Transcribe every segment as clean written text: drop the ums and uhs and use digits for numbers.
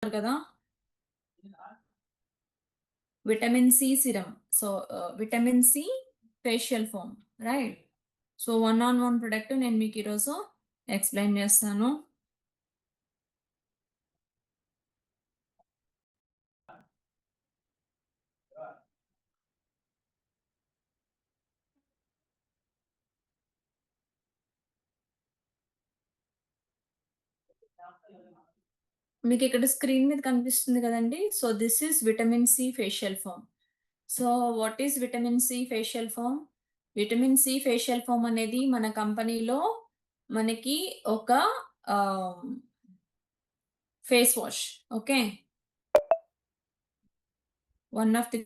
కదా! Vitamin C serum. So, vitamin C facial foam right. So, one on one product నేను మీకు ఈరోజు explain చేస్తాను. మీకిక్కడ స్క్రీన్ మీద కనిపిస్తుంది కదండీ! So, this is vitamin C facial foam. So, what is vitamin C facial foam? Vitamin C facial foam అనేది మన కంపెనీలో మనకి ఒక ah, face wash. Okay. One of the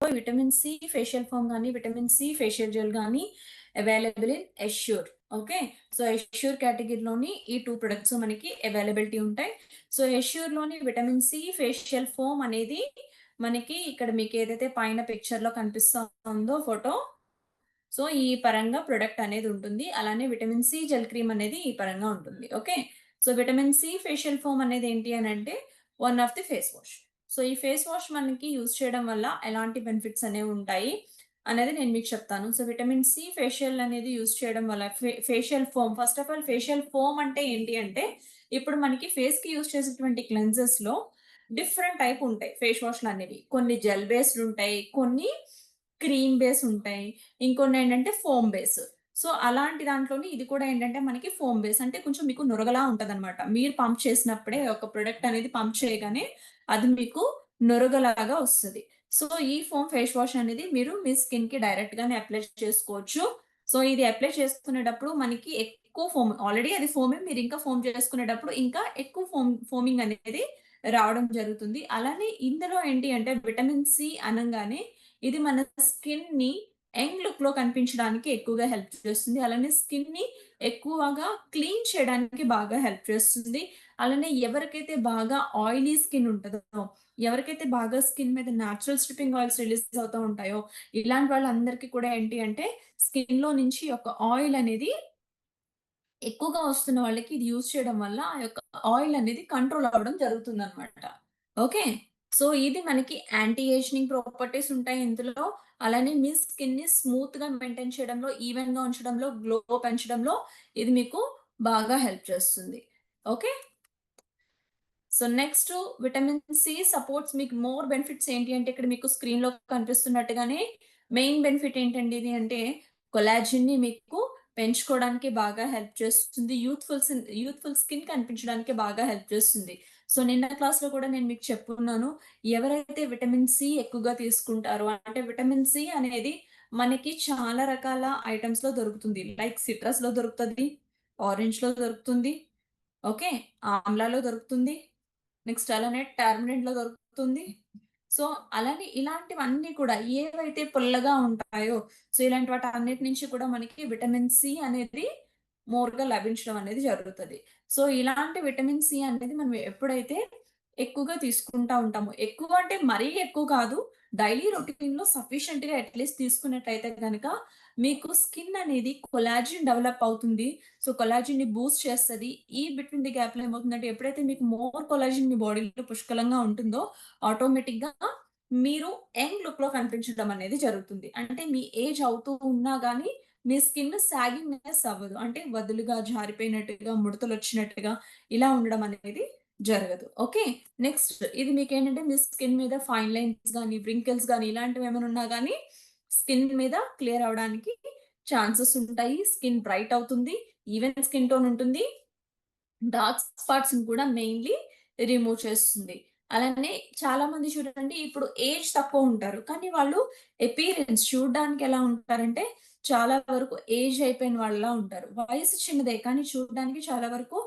vitamin C facial foam గాని, విటమిన్ సి ఫేషియల్ జెల్ గాని available in Assure. Okay. So, Assure కేటగిరీలోని ఈ 2 products మనకి అవైలబిలిటీ ఉంటాయి. సో, ఎష్యూర్‌లోని విటమిన్ సి ఫేషియల్ ఫోమ్ అనేది మనకి ఇక్కడ మీకేదైతే పైన పిక్చర్‌లో కనిపిస్తా ఉందో ఫోటో, సో, ఈ పరంగా ప్రొడక్ట్ అనేది ఉంటుంది. అలానే విటమిన్ సి జెల్ క్రీమ్ అనేది ఈ పరంగా ఉంటుంది. Okay. So, vitamin C facial foam అనేది ఏంటి అనంటే one of the face wash. So, ఈ ఫేస్ వాష్ మనకి యూజ్ చేయడం వల్ల ఎలాంటి బెనిఫిట్స్ అనేవుంటాయి అనేది నేను మీకు చెప్తాను. సో, విటమిన్ సి ఫేషియల్ అనేది యూజ్ చేయడం వల్ల facial foam first of all facial foam అంటే ఏంటి అంటే ఇప్పుడు మనకి ఫేస్‌కి యూజ్ చేసేటువంటి క్లెన్జర్స్‌లో డిఫరెంట్ టైప్ ఉంటాయి ఫేస్ వాష్‌లనేవి. కొన్ని జెల్ బేస్డ్ ఉంటాయి. కొన్ని క్రీమ్ బేస్ ఉంటాయి. ఇంకొన్నేంటంటే ఫోమ్ బేస్. సో, అలాంటి దాంట్లోని ఇది కూడా ఏంటంటే మనకి ఫోమ్ బేస్. అంటే కొంచెం మీకు నురగలా ఉంటదనమాట. మీరు పంప్ చేసినప్పుడే ఒక ప్రొడక్ట్ అనేది పంప్ చేయగానే అది మీకు నురగలాగా వస్తది. సో, ఈ ఫోమ్ ఫేస్ వాష్ అనేది మీరు మీ స్కిన్‌కి డైరెక్ట్‌గానే అప్లై చేసుకోవచ్చు. సో, ఇది అప్లై చేసుకునేటప్పుడు మనకి ఎక్కువ ఫోమ్ ఆల్రెడీ అది ఫోమే. మీరింకా ఫోమ్ చేసుకునేటప్పుడు ఇంకా ఎక్కువ ఫోమింగ్ అనేది రావడం జరుగుతుంది. అలానే ఇందులో ఏంటి అంటే విటమిన్ సి అనంగానే ఇది మన స్కిన్‌ని యంగ్ లుక్‌లో కనిపించడానికి ఎక్కువగా హెల్ప్ చేస్తుంది. అలానే స్కిన్‌ని ఎక్కువగా క్లీన్ చేయడానికి బాగా హెల్ప్ చేస్తుంది. అలానే ఎవరికైతే బాగా ఆయిలీ స్కిన్ ఉంటదో, ఎవరికైతే బాగా స్కిన్ మీద నేచురల్ స్ట్రిప్పింగ్ ఆయిల్స్ రిలీజ్ అవుతా ఉంటాయో, ఇలాంటి వాళ్ళందరికీ కూడా ఏంటి అంటే స్కిన్‌లో నుంచి ఒక ఆయిల్ అనేది ఎక్కువగా వస్తున్న వాళ్ళకి ఇది యూజ్ చేయడం వల్ల ఆ యొక్క ఆయిల్ అనేది కంట్రోల్ అవ్వడం జరుగుతుందనమాట. ఓకే. సో, ఇది మనకి యాంటీ ఏజింగ్ ప్రాపర్టీస్ ఉంటాయి ఇందులో. అలానే మీ స్కిన్‌ని స్మూత్‌గా మెయింటైన్ చేయడంలో, ఈవెన్‌గా ఉంచడంలో, గ్లో పెంచడంలో ఇది మీకు బాగా హెల్ప్ చేస్తుంది. Okay. So, next vitamin C supports మీకు మోర్ బెనిఫిట్స్ ఏంటి అంటే ఇక్కడ మీకు స్క్రీన్‌లో కనిపిస్తున్నట్టుగానే మెయిన్ బెనిఫిట్ ఏంటండి ఇది అంటే కొలాజిన్‌ని మీకు పెంచుకోవడానికి బాగా హెల్ప్ చేస్తుంది. యూత్‌ఫుల్ స్కిన్ కనిపించడానికి బాగా హెల్ప్ చేస్తుంది. సో, నిన్న క్లాస్‌లో కూడా నేను మీకు చెప్పున్నాను. ఎవరైతే విటమిన్ సి ఎక్కువగా తీసుకుంటారో అంటే విటమిన్ సి అనేది మనకి చాలా రకాల ఐటెమ్స్‌లో దొరుకుతుంది. లైక్ సిట్రస్‌లో దొరుకుతది, ఆరెంజ్‌లో దొరుకుతుంది. ఓకే. ఆమ్లాలో దొరుకుతుంది. నెక్స్ట్ అలానే టార్మరిన్‌లో దొరుకుతుంది. సో, అలానే ఇలాంటివన్నీ కూడా ఏవైతే పుల్లగా ఉంటాయో, సో, ఇలాంటి వాటన్నిటి నుంచి కూడా మనకి విటమిన్ సి అనేది మోర్‌గా లభించడం అనేది జరుగుతది. సో, ఇలాంటి విటమిన్ సి అనేది మనం ఎప్పుడైతే ఎక్కువగా తీసుకుంటా ఉంటామో, ఎక్కువ అంటే మరీ ఎక్కువ కాదు. డైలీ రొటీన్‌లో సఫిషియెంట్‌గా అట్‌లీస్ట్ తీసుకున్నట్టయితే గనక మీకు స్కిన్ అనేది కొలాజిన్ డెవలప్ అవుతుంది. సో, కొలాజిన్‌ని బూస్ట్ చేస్తది. ఈ బిట్వీన్ ది గ్యాప్‌లో ఏమవుతుందంటే ఎప్పుడైతే మీకు మోర్ కొలాజిన్ మీ బాడీలో పుష్కలంగా ఉంటుందో ఆటోమేటిక్‌గా మీరు యంగ్ లుక్‌లో కనిపించడం అనేది జరుగుతుంది. అంటే మీ ఏజ్ అవుతూ ఉన్నా గాని మీ స్కిన్ సాగింగ్‌నెస్ అవ్వదు. అంటే వదులుగా జారిపోయినట్టుగా, ముడతలొచ్చినట్టుగా ఇలా ఉండడం అనేది జరగదు. ఓకే. నెక్స్ట్ ఇది మీకేంటంటే మీ స్కిన్ మీద ఫైన్ లైన్స్ గాని, వ్రింకిల్స్ గాని ఇలాంటివేమైనా ఉన్నా గాని స్కిన్ మీద క్లియర్ అవ్వడానికి ఛాన్సెస్ ఉంటాయి. స్కిన్ బ్రైట్ అవుతుంది. ఈవెన్ స్కిన్ టోన్ ఉంటుంది. డార్క్ స్పాట్స్‌ని కూడా మెయిన్‌లీ రిమూవ్ చేస్తుంది. అలానే చాలామంది చూడండి ఇప్పుడు ఏజ్ తక్కువ ఉంటారు. కానీ వాళ్ళు అపియరెన్స్ చూడ్డానికి ఎలా ఉంటారంటే చాలా వరకు ఏజ్ అయిపోయిన వాళ్ళలా ఉంటారు. వయసు చిన్నదే కానీ చూడ్డానికి చాలా వరకు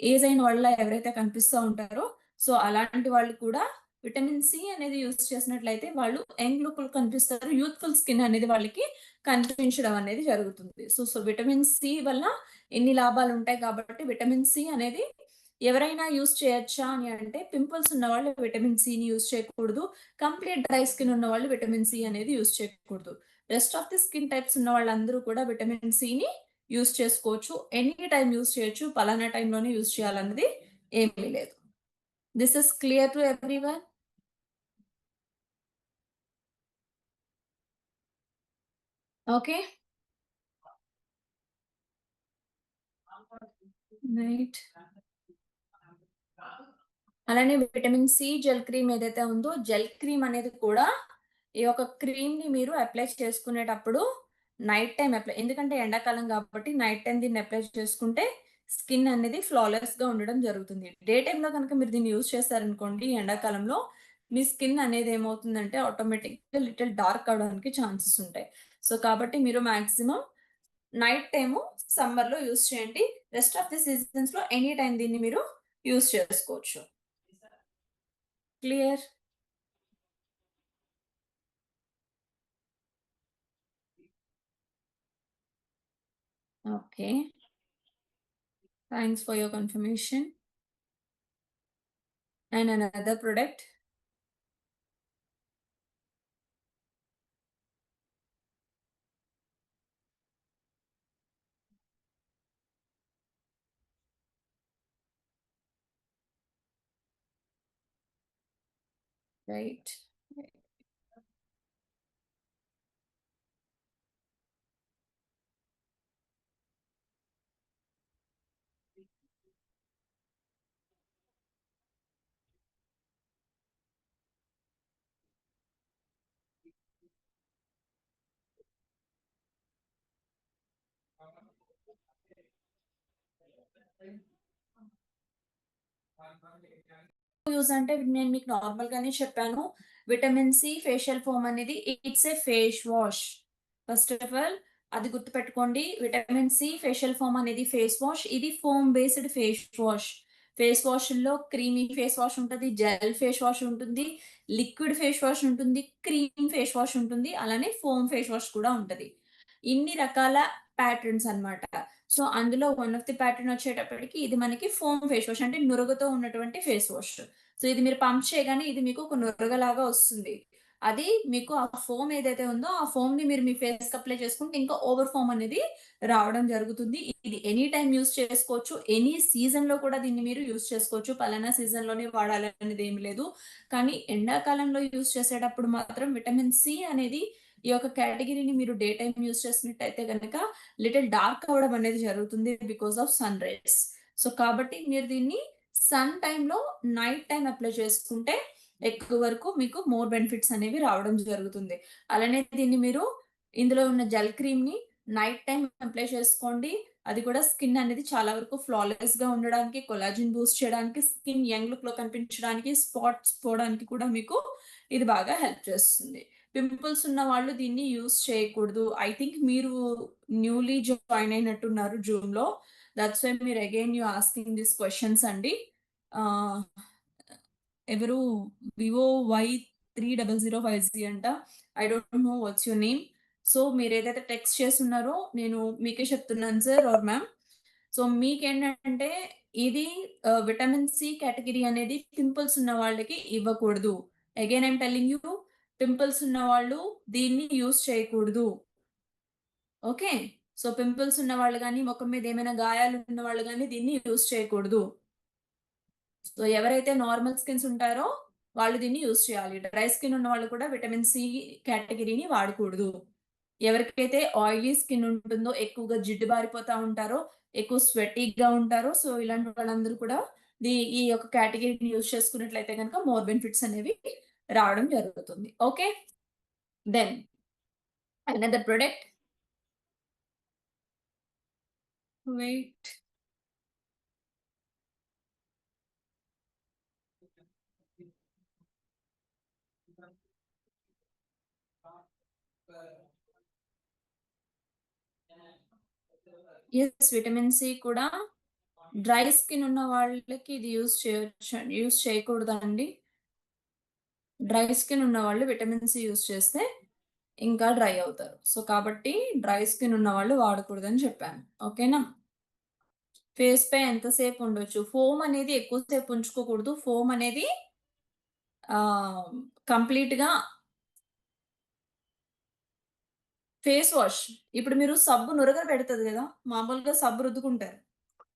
ఏజ్ అయిన వాళ్ళలా ఎవరైతే కనిపిస్తా ఉంటారో సో, అలాంటి వాళ్ళు కూడా విటమిన్ సి అనేది యూజ్ చేసినట్లయితే వాళ్ళు యంగ్ లుక్‌లో కనిపిస్తారు. యూత్‌ఫుల్ స్కిన్ అనేది వాళ్ళకి కనిపించడం అనేది జరుగుతుంది. సో, విటమిన్ సి వల్ల ఇన్ని లాభాలుంటాయి కాబట్టి విటమిన్ సి అనేది ఎవరైనా యూజ్ చేయొచ్చా అని అంటే పింపుల్స్ ఉన్నవాళ్ళు విటమిన్ సిని యూజ్ చేయకూడదు. కంప్లీట్ డ్రై స్కిన్ ఉన్నవాళ్ళు విటమిన్ సి అనేది యూజ్ చేయకూడదు. Rest of the skin types ఉన్న వాళ్ళందరూ కూడా విటమిన్ సిని యూజ్ చేసుకోవచ్చు. ఎనీ టైమ్ యూజ్ చేయొచ్చు. పలానా టైంలోనే యూజ్ చేయాలన్నది ఏమీ లేదు. This is clear to everyone? Okay. Right. అలానే విటమిన్ సి జెల్ క్రీమ్ ఏదైతే ఉందో, జెల్ క్రీమ్ అనేది కూడా ఈ యొక్క క్రీమ్‌ని మీరు అప్లై చేసుకునేటప్పుడు నైట్ టైమ్ అప్లై ఎందుకంటే ఎండాకాలం కాబట్టి నైట్ టైమ్ దీన్ని అప్లై చేసుకుంటే స్కిన్ అనేది ఫ్లాలెస్‌గా ఉండడం జరుగుతుంది. డే టైమ్‌లో గనుక మీరు దీన్ని యూజ్ చేశారనుకోండి ఎండాకాలంలో, మీ స్కిన్ అనేది ఏమవుతుందంటే ఆటోమేటిక్‌గా లిటిల్ డార్క్ అవ్వడానికి ఛాన్సెస్ ఉంటాయి. సో, కాబట్టి మీరు మాక్సిమం నైట్ టైము సమ్మర్‌లో యూజ్ చేయండి. రెస్ట్ ఆఫ్ ది సీజన్స్‌లో ఎనీ టైమ్ దీన్ని మీరు యూజ్ చేసుకోవచ్చు. Clear? Okay. Thanks for your confirmation. And another product. Right. Use అంటే నేను మీకు నార్మల్‌గానే చెప్పాను. విటమిన్ సి ఫేషియల్ ఫోమ్ అనేది it's a face wash. First of all అది గుర్తుపెట్టుకోండి. విటమిన్ సి ఫేషియల్ ఫోమ్ అనేది ఫేస్ వాష్. ఇది foam based face wash. Face వాష్‌ల్లో creamy face wash ఉంటది. జెల్ ఫేస్ వాష్ ఉంటుంది. లిక్విడ్ ఫేస్ వాష్ ఉంటుంది. Cream face wash ఉంటుంది. అలానే ఫోమ్ ఫేస్ వాష్ కూడా ఉంటది. ఇన్ని రకాల ప్యాటర్న్స్ అన్నమాట. సో, అందులో వన్ ఆఫ్ ది ప్యాటర్న్ వచ్చేటప్పటికి ఇది మనకి ఫోమ్ ఫేస్ వాష్ అంటే నురగతో ఉన్నటువంటి ఫేస్ వాష్. సో, ఇది మీరు పంప్ చేయగానే ఇది మీకు ఒక నురగలాగా వస్తుంది. అది మీకు ఆ ఫోమ్ ఏదైతే ఉందో ఆ ఫోమ్‌ని మీరు మీ ఫేస్‌కి అప్లై చేసుకుంటే ఇంకా ఓవర్ ఫోమ్ అనేది రావడం జరుగుతుంది. ఇది ఎనీ టైమ్ యూజ్ చేసుకోవచ్చు. ఎనీ సీజన్‌లో కూడా దీన్ని మీరు యూజ్ చేసుకోవచ్చు. పలానా సీజన్‌లోనే వాడాలి అనేది ఏమి లేదు. కానీ ఎండాకాలంలో యూజ్ చేసేటప్పుడు మాత్రం విటమిన్ సి అనేది ఈ యొక్క కేటగరీని మీరు డే టైమ్ యూజ్ చేసినట్టయితే గనక లిటిల్ డార్క్ అవ్వడం అనేది జరుగుతుంది because of sun rise. So, కాబట్టి మీరు దీన్ని సన్ టైమ్‌లో నైట్ టైమ్ అప్లై చేసుకుంటే ఎక్కువ వరకు మీకు మోర్ బెనిఫిట్స్ అనేవి రావడం జరుగుతుంది. అలానే దీన్ని మీరు ఇందులో ఉన్న జెల్ క్రీమ్‌ని నైట్ టైమ్ అప్లై చేసుకోండి. అది కూడా స్కిన్ అనేది చాలా వరకు ఫ్లాలెస్‌గా ఉండడానికి, కొలాజన్ బూస్ట్ చేయడానికి, స్కిన్ యంగ్ లుక్‌లో కనిపించడానికి, స్పాట్స్ పోవడానికి కూడా మీకు ఇది బాగా హెల్ప్ చేస్తుంది. పింపుల్స్ ఉన్న వాళ్ళు దీన్ని యూజ్ చేయకూడదు. ఐ థింక్ మీరు న్యూలీ జాయిన్ అయినట్టున్నారు జూమ్‌లో. థాట్స్ వై మీరు again you asking these questions అండి. ఆహ్, ఎవరు వివో వై 3005 అంట. I don't know what's your name. So, మీరేదైతే టెక్స్ట్ చేసున్నారో నేను మీకే చెప్తున్నాను సార్ ఆర్ మ్యామ్. సో, మీకేంటంటే ఇది విటమిన్ సి కేటగరీ అనేది పింపుల్స్ ఉన్న వాళ్ళకి ఇవ్వకూడదు. Again I'm telling you pimples ఉన్నవాళ్ళు దీన్ని యూజ్ చేయకూడదు. ఓకే. సో, పింపుల్స్ ఉన్నవాళ్ళు గాని, మొఖం మీద ఏమైనా గాయాలు ఉన్నవాళ్ళు గాని దీన్ని యూజ్ చేయకూడదు. సో, ఎవరైతే నార్మల్ స్కిన్స్ ఉంటారో వాళ్ళు దీన్ని యూజ్ చేయాలి. డ్రై స్కిన్ ఉన్నవాళ్ళు కూడా విటమిన్ సి కేటగరీని వాడకూడదు. ఎవరికైతే ఆయిలీ స్కిన్ ఉంటుందో, ఎక్కువగా జిడ్డు బారిపోతా ఉంటారో, ఎక్కువ స్వెట్టీగా ఉంటారో, సో, ఇలాంటి వాళ్ళందరూ కూడా ఈ యొక్క కేటగరీని యూజ్ చేసుకున్నట్లయితే గనక మోర్ బెనిఫిట్స్ అనేవి రావడం జరుగుతుంది. Okay. Then another product. Wait. Yes. Vitamin C కూడా డ్రై స్కిన్ ఉన్న వాళ్ళకి ఇది యూజ్ చేయొచ్చు యూజ్ చేయకూడదండి. డ్రై స్కిన్ ఉన్నవాళ్ళు విటమిన్ సి యూజ్ చేస్తే ఇంకా డ్రై అవుతారు. సో, కాబట్టి డ్రై స్కిన్ ఉన్నవాళ్ళు వాడకూడదని చెప్పాను. ఓకేనా? ఫేస్ పై ఎంతసేపు ఉండొచ్చు. ఫోమ్ అనేది ఎక్కువ సేపు ఉంచుకోకూడదు. ఫోమ్ అనేది ఆహ్, కంప్లీట్‌గా ఫేస్ వాష్. ఇప్పుడు మీరు సబ్బు నురగ పెడతది గదా! మామూలుగా సబ్బు రుద్దుకుంటారు.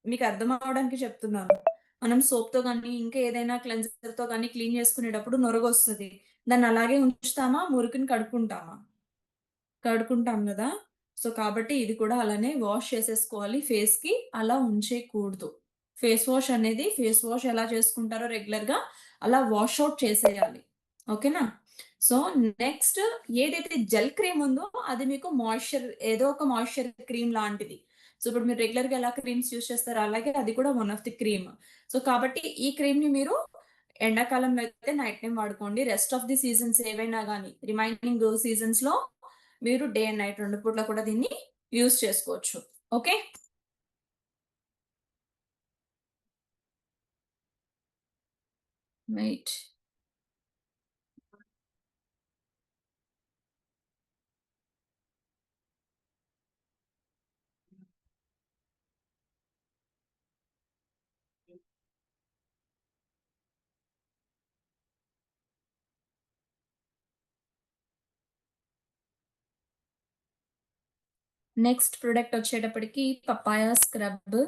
మీకు అర్థం అవ్వడానికి చెప్తున్నాను. మనం సోప్‌తో గానీ, ఇంకా ఏదైనా క్లెన్జర్‌తో గానీ క్లీన్ చేసుకునేటప్పుడు నురగొస్తది. దాన్ని అలాగే ఉంచుతామా? మురికిని కడుక్కుంటామా? కడుక్కుంటాం గదా! సో, కాబట్టి ఇది కూడా అలానే వాష్ చేసేసుకోవాలి ఫేస్‌కి. అలా ఉంచేయకూడదు. ఫేస్ వాష్ ఎలా చేసుకుంటారో రెగ్యులర్‌గా అలా వాష్ ఔట్ చేసేయాలి. ఓకేనా? సో, నెక్స్ట్ ఏదైతే జెల్ క్రీమ్ ఉందో అది మీకు ఏదో ఒక మాయిశ్చర్ క్రీమ్ లాంటిది. సో, ఇప్పుడు మీరు రెగ్యులర్‌గా ఎలా క్రీమ్స్ యూజ్ చేస్తారో అలాగే అది కూడా one of the cream. So, కాబట్టి ఈ క్రీమ్‌ని మీరు ఎండాకాలంలో అయితే నైట్ టైమ్ వాడుకోండి. రెస్ట్ ఆఫ్ ది సీజన్స్ ఏవైనా గాని రిమైనింగ్ సీజన్స్‌లో మీరు డే అండ్ నైట్ 2 పూట్ల కూడా దీన్ని యూజ్ చేసుకోవచ్చు. ఓకే. వెయిట్. నెక్స్ట్ ప్రొడక్ట్ వచ్చేటప్పటికి పపాయ స్క్రబ్.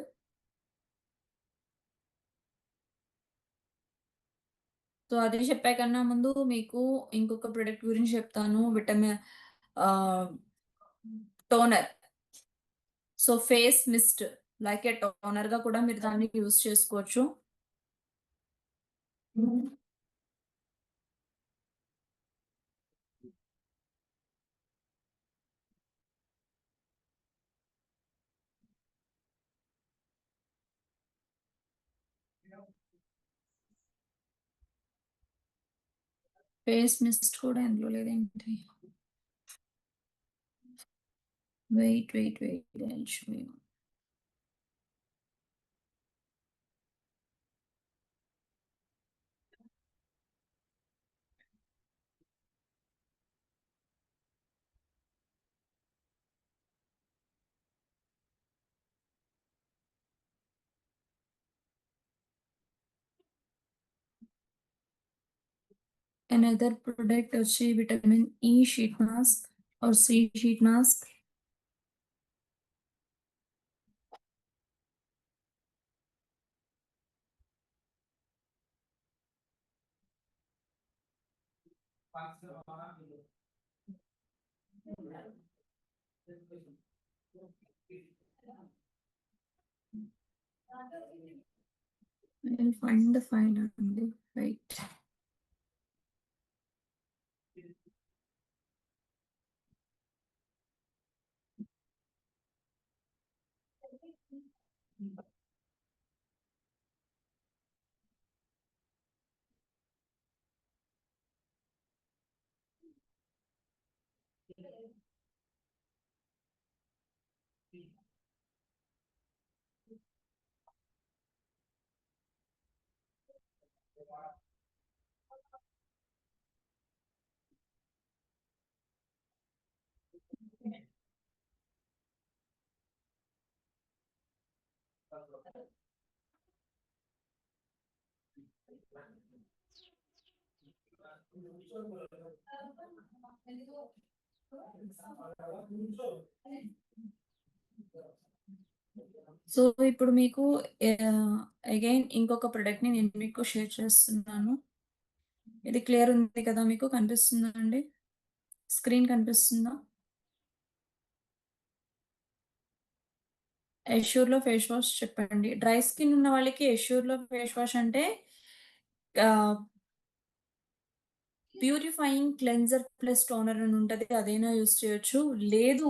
సో, అది చెప్పే కన్నా ముందు మీకు ఇంకొక ప్రొడక్ట్ గురించి చెప్తాను. Ah, toner. So, face mist like a టోనర్‌గా కూడా మీరు దాన్ని యూజ్ చేసుకోవచ్చు. ఫేస్ మిస్ట్ కూడా ఇందులో లేదేంటి? Wait. I will show you. Another product వచ్చి vitamin E sheet mask or C sheet mask. I will find the file అండి. వెయిట్. సో, ఇప్పుడు మీకు ఆహ్, అగైన్ ఇంకొక ప్రొడక్ట్‌ని నేను మీకు షేర్ చేస్తున్నాను. ఇది క్లియర్ ఉంది కదా మీకు? కనిపిస్తుందా అండి? స్క్రీన్ కనిపిస్తుందా? ఎష్యూర్‌లో ఫేస్ వాష్ చెప్పండి. డ్రై స్కిన్ ఉన్న వాళ్ళకి ఎష్యూర్‌లో ఫేస్ వాష్ అంటే ఆహ్, ప్యూరిఫయింగ్ క్లెన్జర్ ప్లస్ టోనర్ అని ఉంటది. అదైనా యూజ్ చేయొచ్చు. లేదు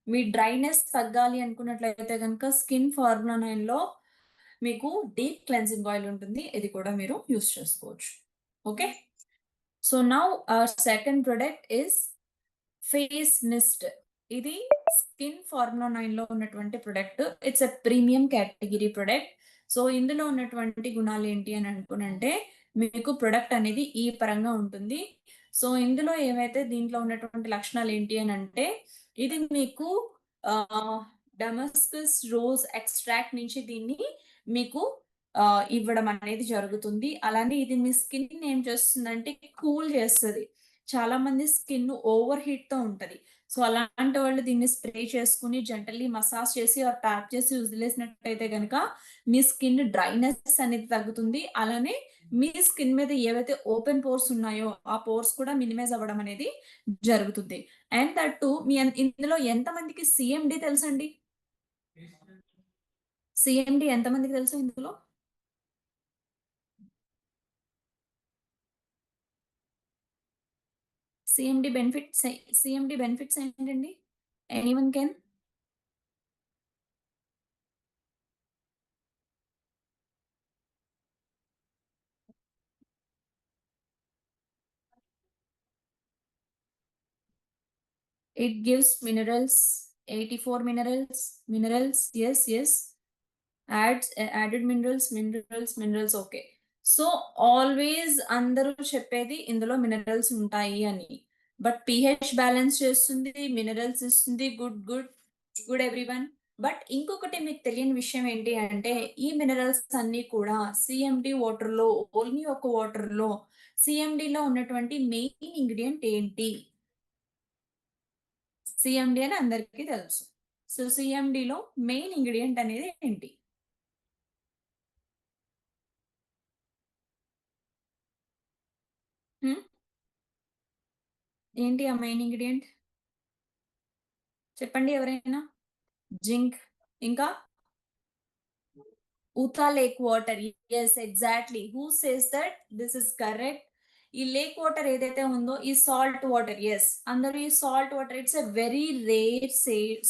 మీ డ్రైనెస్ తగ్గాలి అనుకున్నట్లయితే గనుక స్కిన్ ఫార్ములా 9లో మీకు డీప్ క్లెన్జింగ్ ఆయిల్ ఉంటుంది. ఇది కూడా మీరు యూజ్ చేసుకోవచ్చు. Okay. So, now our second product is face mist. ఇది స్కిన్ ఫార్ములా 9లో ఉన్నటువంటి ప్రొడక్ట్. It's a premium category product. So, ఇందులో ఉన్నటువంటి గుణాలేంటి అని అనుకునంటే, మీకు ప్రొడక్ట్ అనేది ఈ పరంగా ఉంటుంది. సో, ఇందులో ఏవైతే దీంట్లో ఉన్నటువంటి లక్షణాలేంటి అనంటే, ఇది మీకు ఆహ్, డమాస్కస్ రోజ్ ఎక్స్ట్రాక్ట్ నుంచి దీన్ని మీకు ఇవ్వడం అనేది జరుగుతుంది. అలానే ఇది మీ స్కిన్‌ని ఏం చేస్తుందంటే కూల్ చేస్తది. చాలా మంది స్కిన్ ఓవర్ హీట్‌తో ఉంటది. సో, అలాంటి వాళ్ళు దీన్ని స్ప్రే చేసుకొని జెంటల్లీ మసాజ్ చేసి ఆర్ ట్యాప్ చేసి వదిలేసినట్టయితే గనక మీ స్కిన్ డ్రైనెస్ అనేది తగ్గుతుంది. అలానే మీ స్కిన్ మీద ఏవైతే ఓపెన్ పోర్స్ ఉన్నాయో, ఆ పోర్స్ కూడా మినిమైజ్ అవ్వడం అనేది జరుగుతుంది. అండ్ దట్ టూ ఇందులో ఎంతమందికి సీఎండీ తెలుసండి? సీఎండీ ఎంతమందికి తెలుసు ఇందులో? సీఎండీ బెనిఫిట్స్ సీఎండీ బెనిఫిట్స్ ఏంటండి? Anyone can? It gives minerals, 84 minerals. Yes, yes. Added minerals. Okay. So, always అందరూ చెప్పేది ఇందులో మినరల్స్ ఉంటాయి అని. బట్ పీహెచ్ బ్యాలెన్స్ చేస్తుంది, మినరల్స్ ఇస్తుంది. Good everyone. బట్ ఇంకొకటి మీకు తెలియని విషయం ఏంటి అంటే, ఈ మినరల్స్ అన్నీ కూడా సీఎండీ వాటర్‌లో, ఓన్లీ ఒక వాటర్‌లో సీఎండీలో ఉన్నటువంటి మెయిన్ ఇంగ్రీడియెంట్ ఏంటి? సీఎండీ అని అందరికీ తెలుసు. సో, సీఎండీలో మెయిన్ ఇంగ్రీడియెంట్ అనేది ఏంటి? హ్మ్. ఏంటి ఆ మెయిన్ ఇంగ్రీడియెంట్? చెప్పండి ఎవరైనా? జింక్. ఇంకా? Utah lake water. Yes, exactly. Who says that this is correct. ఈ లేక్ వాటర్ ఏదైతే ఉందో ఈ సాల్ట్ వాటర్. యెస్. అందరూ ఈ salt water it's a very rare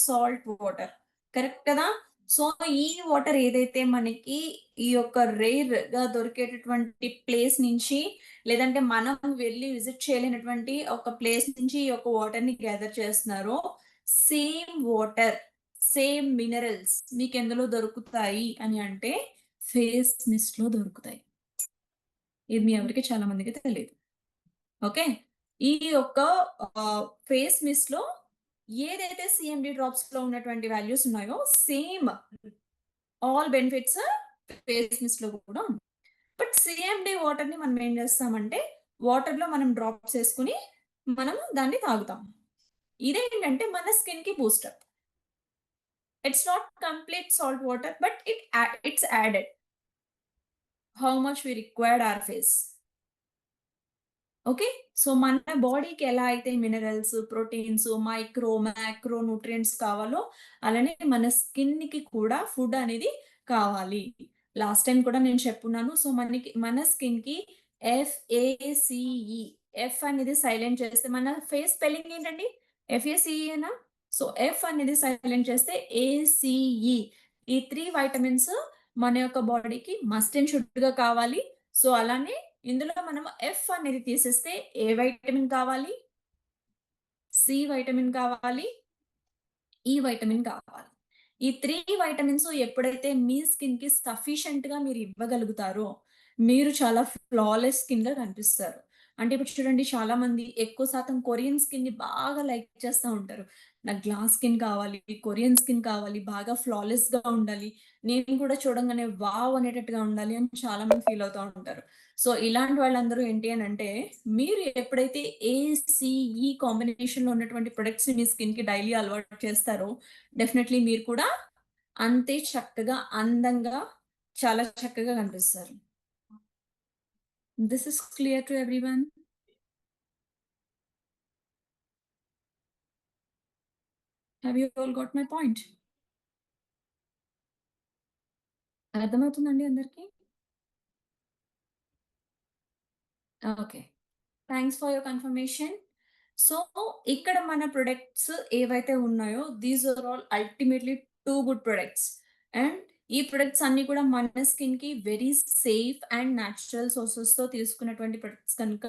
salt water. Correct కదా? సో, ఈ వాటర్ ఏదైతే మనకి ఈ యొక్క రేర్‌గా దొరికేటటువంటి ప్లేస్ నుంచి లేదంటే మనం వెళ్లి విజిట్ చేయలేనటువంటి ఒక ప్లేస్ నుంచి ఈ యొక్క వాటర్‌ని గ్యాదర్ చేస్తున్నారో సేమ్ వాటర్, సేమ్ మినరల్స్ మీకెందులో దొరుకుతాయి అని అంటే ఫేస్ మిస్ట్‌లో దొరుకుతాయి. ఇది మీ ఎవరికీ చాలా మందికి తెలీదు. ఓకే. ఈ యొక్క ఫేస్ మిస్ట్‌లో ఏదైతే సీఎండీ డ్రాప్స్‌లో ఉన్నటువంటి వాల్యూస్ ఉన్నాయో సేమ్ ఆల్ బెనిఫిట్స్ ఫేస్ మిస్ట్‌లో కూడా ఉన్నాయి. బట్ సీఎండీ వాటర్‌ని మనం ఏం చేస్తామంటే వాటర్‌లో మనం డ్రాప్స్ ఏసుకొని మనం దాన్ని తాగుతాం. ఇదేంటంటే మన స్కిన్‌కి boost up. It's not complete salt water but it's added. How much we required our face. Okay. So, మన బాడీకి ఎలా అయితే minerals, proteins, micro, macro nutrients కావాలో, అలానే మన స్కిన్‌కి కూడా ఫుడ్ అనేది కావాలి. లాస్ట్ టైమ్ కూడా నేను చెప్పున్నాను. సో, మన స్కిన్‌కి ఎఫ్ఏసీఈ, ఎఫ్ అనేది సైలెంట్ చేస్తే మన ఫేస్ స్పెల్లింగ్ ఏంటండి? ఎఫ్ఏసీఈయేనా? సో, ఎఫ్ అనేది సైలెంట్ చేస్తే ఏసీఈ. ఈ 3 వైటమిన్స్ మన యొక్క బాడీకి మస్ట్ అండ్ షుడ్‌గా కావాలి. సో, అలానే ఇందులో మనం ఎఫ్ అనేది తీసేస్తే ఏ వైటమిన్ కావాలి? సి వైటమిన్ కావాలి. ఈ వైటమిన్ కావాలి. ఈ 3 వైటమిన్స్ ఎప్పుడైతే మీ స్కిన్‌కి సఫిషియెంట్‌గా మీరు ఇవ్వగలుగుతారో, మీరు చాలా ఫ్లాలెస్ స్కిన్‌గా కనిపిస్తారు. అంటే ఇప్పుడు చూడండి చాలామంది ఎక్కువ శాతం కొరియన్ స్కిన్‌ని బాగా లైక్ చేస్తా ఉంటారు. నాకు గ్లాస్ స్కిన్ కావాలి, కొరియన్ స్కిన్ కావాలి, బాగా ఫ్లాలెస్‌గా ఉండాలి. నేను కూడా చూడంగానే వావ్! అనేటట్టుగా ఉండాలి అని చాలామంది ఫీల్ అవుతా ఉంటారు. సో, ఇలాంటి వాళ్ళందరూ ఏంటి అనంటే, మీరు ఎప్పుడైతే ఏసీఈ కాంబినేషన్‌లో ఉన్నటువంటి ప్రొడక్ట్స్‌ని మీ స్కిన్‌కి డైలీ అలవాటు చేస్తారో, డెఫినైట్‌లీ మీరు కూడా అంతే చక్కగా, అందంగా, చాలా చక్కగా కనిపిస్తారు. This is clear to everyone. Have you all got my point? అర్థమవుతుందండి అందరికి? Okay. Thanks for your confirmation. So, ఇక్కడ మన ప్రొడక్ట్స్ ఏవైతే ఉన్నాయో these are all ultimately too good products. And ఈ ప్రొడక్ట్స్ అన్నీ కూడా మన స్కిన్‌కి వెరీ సేఫ్ అండ్ నేచురల్ సోర్సెస్‌తో తీసుకున్నటువంటి ప్రొడక్ట్స్ కనుక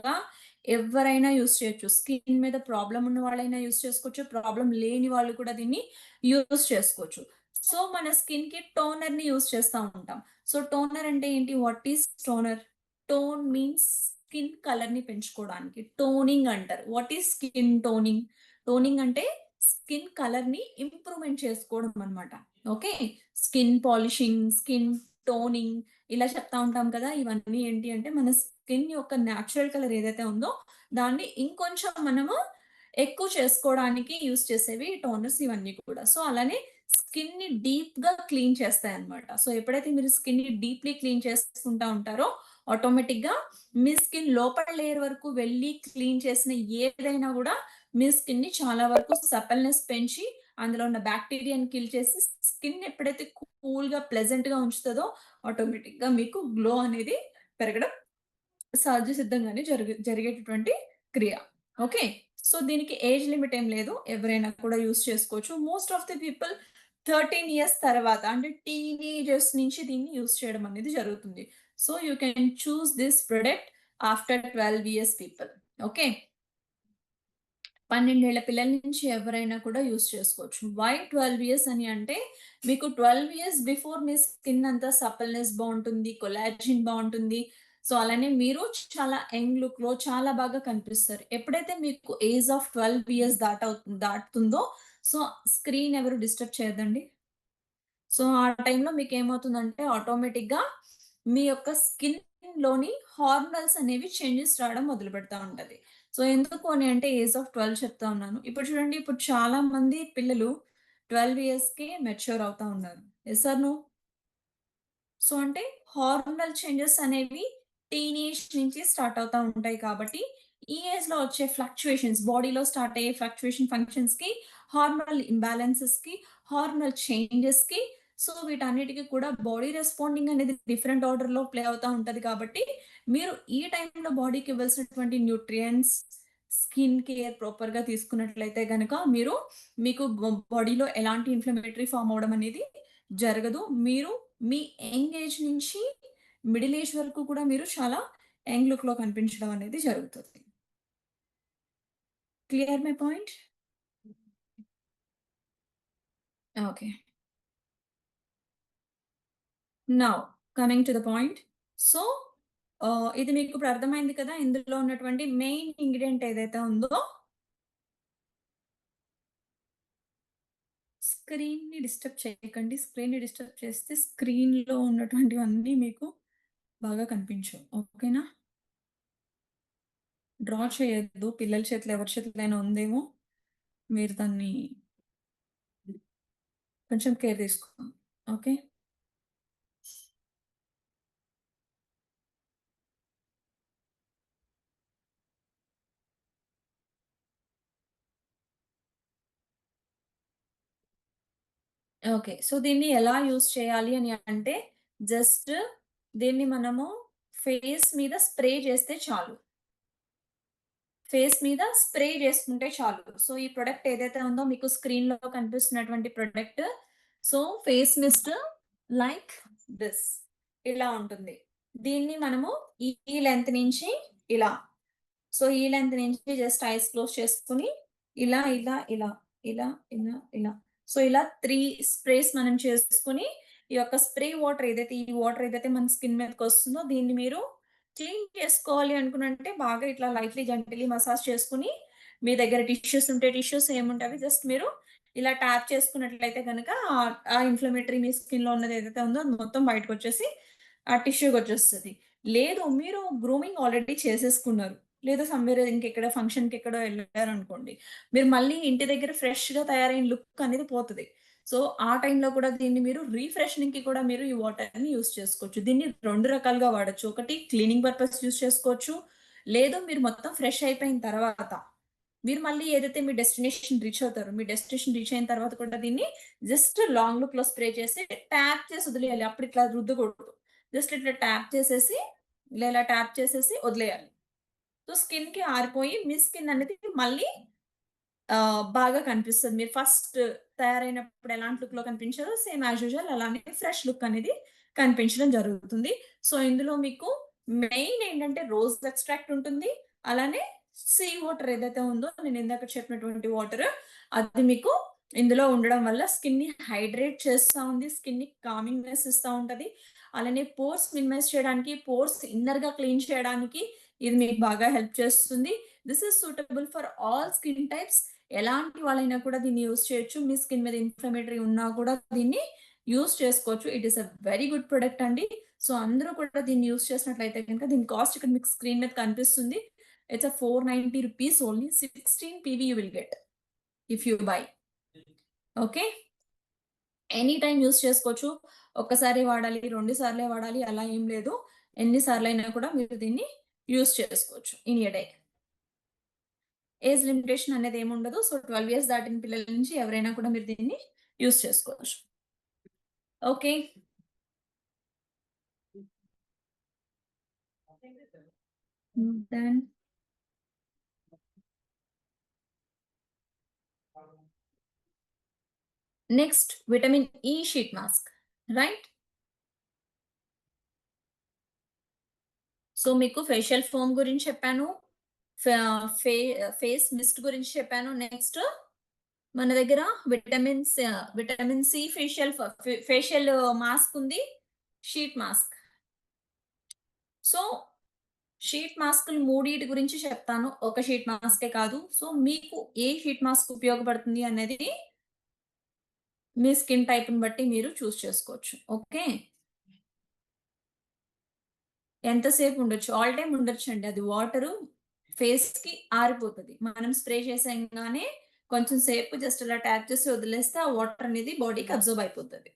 ఎవ్వరైనా యూజ్ చేయొచ్చు. స్కిన్ మీద ప్రాబ్లమ్ ఉన్న వాళ్ళైనా యూజ్ చేసుకోవచ్చు. ప్రాబ్లమ్ లేని వాళ్ళు కూడా దీన్ని యూజ్ చేసుకోవచ్చు. సో, మన స్కిన్‌కి టోనర్‌ని యూజ్ చేస్తా ఉంటాం. సో, టోనర్ అంటే ఏంటి? What is toner? Tone means skin కలర్‌ని పెంచుకోవడానికి. టోనింగ్ అంటారు. What is skin toning? Toning అంటే స్కిన్ కలర్‌ని ఇంప్రూవ్‌మెంట్ చేసుకోవడం అన్నమాట. Okay. Skin polishing, skin toning ఇలా చెప్తా ఉంటాం కదా! ఇవన్నీ ఏంటి అంటే మన స్కిన్ యొక్క నేచురల్ కలర్ ఏదైతే ఉందో దాన్ని ఇంకొంచెం మనము ఎక్కువ చేసుకోవడానికి యూజ్ చేసేవి టోనర్స్ ఇవన్నీ కూడా. సో, అలానే స్కిన్‌ని డీప్‌గా క్లీన్ చేస్తాయన్నమాట. సో, ఎప్పుడైతే మీరు స్కిన్‌ని డీప్‌లీ క్లీన్ చేసుకుంటా ఉంటారో, ఆటోమేటిక్‌గా మీ స్కిన్ లోపల లేయర్ వరకు వెళ్లి క్లీన్ చేసిన ఏదైనా గూడా మీ స్కిన్‌ని చాలా వరకు సపల్‌నెస్ పెంచి, అందులో ఉన్న బాక్టీరియాని కిల్ చేసి స్కిన్ ఎప్పుడైతే కూల్‌గా, ప్లెజెంట్‌గా ఉంచుతదో ఆటోమేటిక్‌గా మీకు గ్లో అనేది పెరగడం సహజ సిద్ధంగానే జరిగేటటువంటి క్రియ. ఓకే. సో, దీనికి ఏజ్ లిమిట్ ఏం లేదు. ఎవరైనా కూడా యూజ్ చేసుకోవచ్చు. Most of the people 13 years తర్వాత అంటే టీనేజర్స్ నుంచి దీన్ని యూజ్ చేయడం అనేది జరుగుతుంది. So, you can choose this product after 12 years people. Okay. 12 ఏళ్ల పిల్లల నుంచి ఎవరైనా కూడా యూజ్ చేసుకోవచ్చు. వై 12 ఇయర్స్ అని అంటే, మీకు 12 ఇయర్స్ బిఫోర్ మీ స్కిన్ అంతా సపల్‌నెస్ బావుంటుంది, కొలాజన్ బావుంటుంది. సో, అలానే మీరు చాలా యంగ్ లుక్‌లో చాలా బాగా కనిపిస్తారు. ఎప్పుడైతే మీకు ఏజ్ ఆఫ్ 12 ఇయర్స్ దాటుతుందో, సో, స్క్రీన్ ఎవరు డిస్టర్బ్ చేయొద్దండి. సో, ఆ టైంలో మీకేమవుతుందంటే ఆటోమేటిక్‌గా మీ యొక్క స్కిన్‌లోని హార్మోనల్స్ అనేవి చేంజెస్ రావడం మొదలుపెడతా ఉంటది. సో, ఎందుకు అని అంటే ఏజ్ ఆఫ్ 12 చెప్తా ఉన్నాను. ఇప్పుడు చూడండి ఇప్పుడు చాలా మంది పిల్లలు 12 ఇయర్స్‌కే మెచ్యూర్ అవుతా ఉన్నారు. Yes or no? సో, అంటే హార్మోనల్ చేంజెస్ అనేవి టీనేజ్ నుంచి స్టార్ట్ అవుతా ఉంటాయి కాబట్టి, ఈ ఏజ్‌లో వచ్చే ఫ్లక్చుయేషన్స్ బాడీలో స్టార్ట్ అయ్యే ఫంక్షన్స్‌కి, హార్మోనల్ ఇంబాలెన్సెస్‌కి, హార్మోనల్ చేంజెస్‌కి సో, వీటన్నిటికి కూడా బాడీ రెస్పాండింగ్ అనేది డిఫరెంట్ ఆర్డర్‌లో ప్లే అవుతా ఉంటది కాబట్టి, మీరు ఈ టైంలో బాడీకి ఇవ్వాల్సినటువంటి న్యూట్రియంట్స్, స్కిన్ కేర్ ప్రాపర్‌గా తీసుకున్నట్లయితే గనక మీకు బాడీలో ఎలాంటి ఇన్‌ఫ్లమేటరీ ఫార్మ్ అవ్వడం అనేది జరగదు. మీరు మీ యంగ్ ఏజ్ నుంచి మిడిల్ ఏజ్ వరకు కూడా మీరు చాలా యంగ్ లుక్‌లో కనిపించడం అనేది జరుగుతది. Clear my point? Okay. Now coming to the point. So, ఇది మీకు ఇప్పుడు అర్థమైంది కదా! ఇందులో ఉన్నటువంటి మెయిన్ ఇంగ్రీడియెంట్ ఏదైతే ఉందో స్క్రీన్‌ని డిస్టర్బ్ చేయకండి. స్క్రీన్‌ని డిస్టర్బ్ చేస్తే స్క్రీన్‌లో ఉన్నటువంటివన్నీ మీకు బాగా కనిపించవు. ఓకేనా? డ్రా చేయొద్దు. పిల్లల చేతిలో ఎవరి చేతిలో ఉందేమో మీరు దాన్ని కొంచెం కేర్ తీసుకోండి. ఓకే. ఓకే. సో, దీన్ని ఎలా యూజ్ చేయాలి అని అంటే, జస్ట్ దీన్ని మనము ఫేస్ మీద స్ప్రే చేస్తే చాలు. ఫేస్ మీద స్ప్రే చేసుకుంటే చాలు. సో, ఈ ప్రొడక్ట్ ఏదైతే ఉందో మీకు స్క్రీన్‌లో కనిపిస్తున్నటువంటి product. So, face mist like this ఇలా ఉంటుంది. దీన్ని మనము ఈ లెంత్ నుంచి ఇలా సో, ఈ లెంత్ నుంచి జస్ట్ ఐస్ క్లోజ్ చేసుకొని ఇలా, ఇలా, ఇలా, ఇలా, ఇలా, ఇలా. సో, ఇలా 3 స్ప్రేస్ మనం చేసుకొని, ఈ యొక్క స్ప్రే వాటర్ ఏదైతే ఈ వాటర్ ఏదైతే మన స్కిన్ మీదకొస్తుందో దీన్ని మీరు క్లీన్ చేసుకోవాలి అనుకునంటే బాగా ఇట్లా లైట్‌లీ జెంటిల్‌లీ మసాజ్ చేసుకొని, మీ దగ్గర టిష్యూస్ ఉంటే టిష్యూస్ ఏముంటే అవి జస్ట్ మీరు ఇలా ట్యాప్ చేసుకున్నట్లయితే గనక ఆ ఇన్‌ఫ్లమేటరీ మీ స్కిన్‌లో ఉన్నది ఏదైతే ఉందో అది మొత్తం బయటకొచ్చేసి ఆ టిష్యూకొచ్చేస్తది. లేదు మీరు గ్రూమింగ్ ఆల్రెడీ చేసేసుకున్నారు. లేదా సమ్‌వేర్ ఇంకెక్కడ ఫంక్షన్‌కెక్కడో ఎళ్లారనుకోండి. మీరు మళ్ళీ ఇంటి దగ్గర ఫ్రెష్‌గా తయారైన లుక్ అనేది పోతది. సో, ఆ టైంలో కూడా దీన్ని మీరు రిఫ్రెషనింగ్‌కి కూడా మీరు ఈ వాటర్‌ని యూజ్ చేసుకోవచ్చు. దీన్ని 2 రకాలుగా వాడొచ్చు. ఒకటి క్లీనింగ్ పర్పస్ యూజ్ చేసుకోవచ్చు. లేదు మీరు మొత్తం ఫ్రెష్ అయిపోయిన తర్వాత, మీరు మళ్ళీ ఏదైతే మీ డెస్టినేషన్ రీచ్ అవుతారో, మీ డెస్టినేషన్ రీచ్ అయిన తర్వాత కూడా దీన్ని జస్ట్ లాంగ్ లుక్‌లో స్ప్రే చేసి ట్యాప్ చేసి వదిలేయాలి. అప్పుడు ఇట్లా రుద్దకూడదు. జస్ట్ ఇట్లా ట్యాప్ చేసేసి, ఇలా ట్యాప్ చేసేసి వదిలేయాలి. సో, స్కిన్‌కి ఆరిపోయి మీ స్కిన్ అనేది మళ్ళీ బాగా కనిపిస్తది. మీరు ఫస్ట్ తయారైనప్పుడు ఎలాంటి లుక్‌లో కనిపించారో సేమ్ యాజ్ యూజువల్ అలానే ఫ్రెష్ లుక్ అనేది కనిపించడం జరుగుతుంది. సో, ఇందులో మీకు మెయిన్ ఏంటంటే రోజ్ ఎక్స్ట్రాక్ట్ ఉంటుంది. అలానే సీ వాటర్ ఏదైతే ఉందో నేను ఇందాక చెప్పినటువంటి వాటర్ అది మీకు ఇందులో ఉండడం వల్ల స్కిన్‌ని హైడ్రేట్ చేస్తా ఉంది. స్కిన్‌ని కామింగ్‌నెస్ ఇస్తా ఉంటది. అలానే పోర్స్ మినిమైజ్ చేయడానికి, పోర్స్ ఇన్నర్‌గా క్లీన్ చేయడానికి ఇది మీకు బాగా హెల్ప్ చేస్తుంది. This is suitable for all skin types. ఎలాంటి వాళ్ళైనా కూడా దీన్ని యూజ్ చేయొచ్చు. మీ స్కిన్ మీద ఇన్‌ఫ్లమేటరీ ఉన్నా కూడా దీన్ని యూజ్ చేసుకోవచ్చు. It is a very good product అండి. సో, అందరూ కూడా దీన్ని యూజ్ చేసినట్లయితే గనుక దీని కాస్ట్ ఇక్కడ మీకు స్క్రీన్ మీద కనిపిస్తుంది. It's a 490 rupees only. 16 PV you will get if you buy. Okay. Any time use చేసుకోవచ్చు. ఒక్కసారి వాడాలి, 2 సార్లే వాడాలి అలా ఏం లేదు. ఎన్ని సార్లైనా కూడా మీరు దీన్ని యూజ్ చేసుకోవచ్చు in a day. Age limitation అనేది ఏముండదు. సో 12 ఇయర్స్ దాటిన పిల్లల నుంచి ఎవరైనా కూడా మీరు దీన్ని యూజ్ చేసుకోవచ్చు. Okay. Then next vitamin E sheet mask. Right? So మీకు ఫేషియల్ ఫోమ్ గురించి చెప్పాను. ఫ ఫే ఫేస్ మిస్ట్ గురించి చెప్పాను. నెక్స్ట్ మన దగ్గర విటమిన్ సి ఫేషియల్ మాస్క్ ఉంది. Sheet mask. సో షీట్ మాస్కులు మూడిటి గురించి చెప్తాను. ఒక షీట్ మాస్కే కాదు. సో మీకు ఏ షీట్ మాస్క్ ఉపయోగపడుతుంది అనేది మీ స్కిన్ టైప్‌ని బట్టి మీరు చూజ్ చేసుకోవచ్చు. ఓకే. ఎంతసేపు ఉండొచ్చు? ఆల్ టైమ్ ఉండొచ్చండి. అది వాటరు ఫేస్‌కి ఆరిపోతది. మనం స్ప్రే చేసేయంగానే కొంచెం సేపు జస్ట్ అలా ట్యాప్ చేసి వదిలేస్తే ఆ వాటర్ అనేది బాడీకి అబ్జర్బ్ అయిపోతది.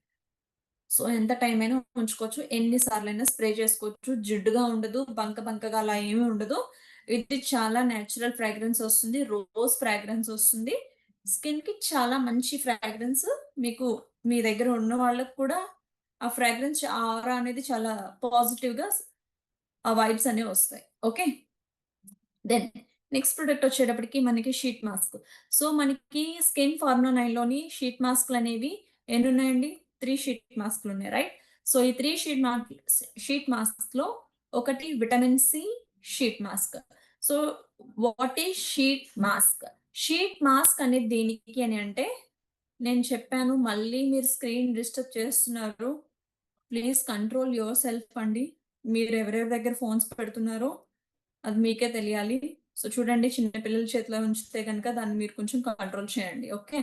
సో, ఎంత టైం అయినా ఉంచుకోవచ్చు. ఎన్ని సార్లైనా స్ప్రే చేసుకోవచ్చు. జిడ్డుగా ఉండదు. బంకగా అలా ఏమి ఉండదు. ఇది చాలా నేచురల్ ఫ్రాగ్రెన్స్ వస్తుంది. రోజ్ ఫ్రాగ్రెన్స్ వస్తుంది. స్కిన్‌కి చాలా మంచి ఫ్రాగ్రెన్స్ మీకు మీ దగ్గర ఉన్న వాళ్ళకి కూడా ఆ ఫ్రాగ్రెన్స్ ఆ ఆరా అనేది చాలా పాజిటివ్‌గా ఆ వైబ్స్ అనేవి వస్తాయి. ఓకే. దెన్ నెక్స్ట్ ప్రొడక్ట్ వచ్చేటప్పటికి మనకి షీట్ మాస్క్. సో, మనకి స్కిన్ ఫార్ములా 9లోని షీట్ మాస్క్‌లనేవి ఎన్నున్నాయండి? 3 షీట్ మాస్క్‌లున్నాయి. రైట్? సో, ఈ 3 షీట్ మాస్క్‌లో ఒకటి vitamin C sheet mask. So, what is sheet mask? Sheet mask అనేది దేనికి అని అంటే, నేను చెప్పాను మళ్ళీ మీరు స్క్రీన్ డిస్టర్బ్ చేస్తున్నారు. ప్లీజ్ కంట్రోల్ యువర్ సెల్ఫ్ అండి. మీరు ఎవరెవరి దగ్గర ఫోన్స్ పెడుతున్నారో అది మీకే తెలియాలి. సో, చూడండి చిన్న పిల్లల చేతిలో ఉంచితే గనక దాన్ని మీరు కొంచెం కంట్రోల్ చేయండి. ఓకే.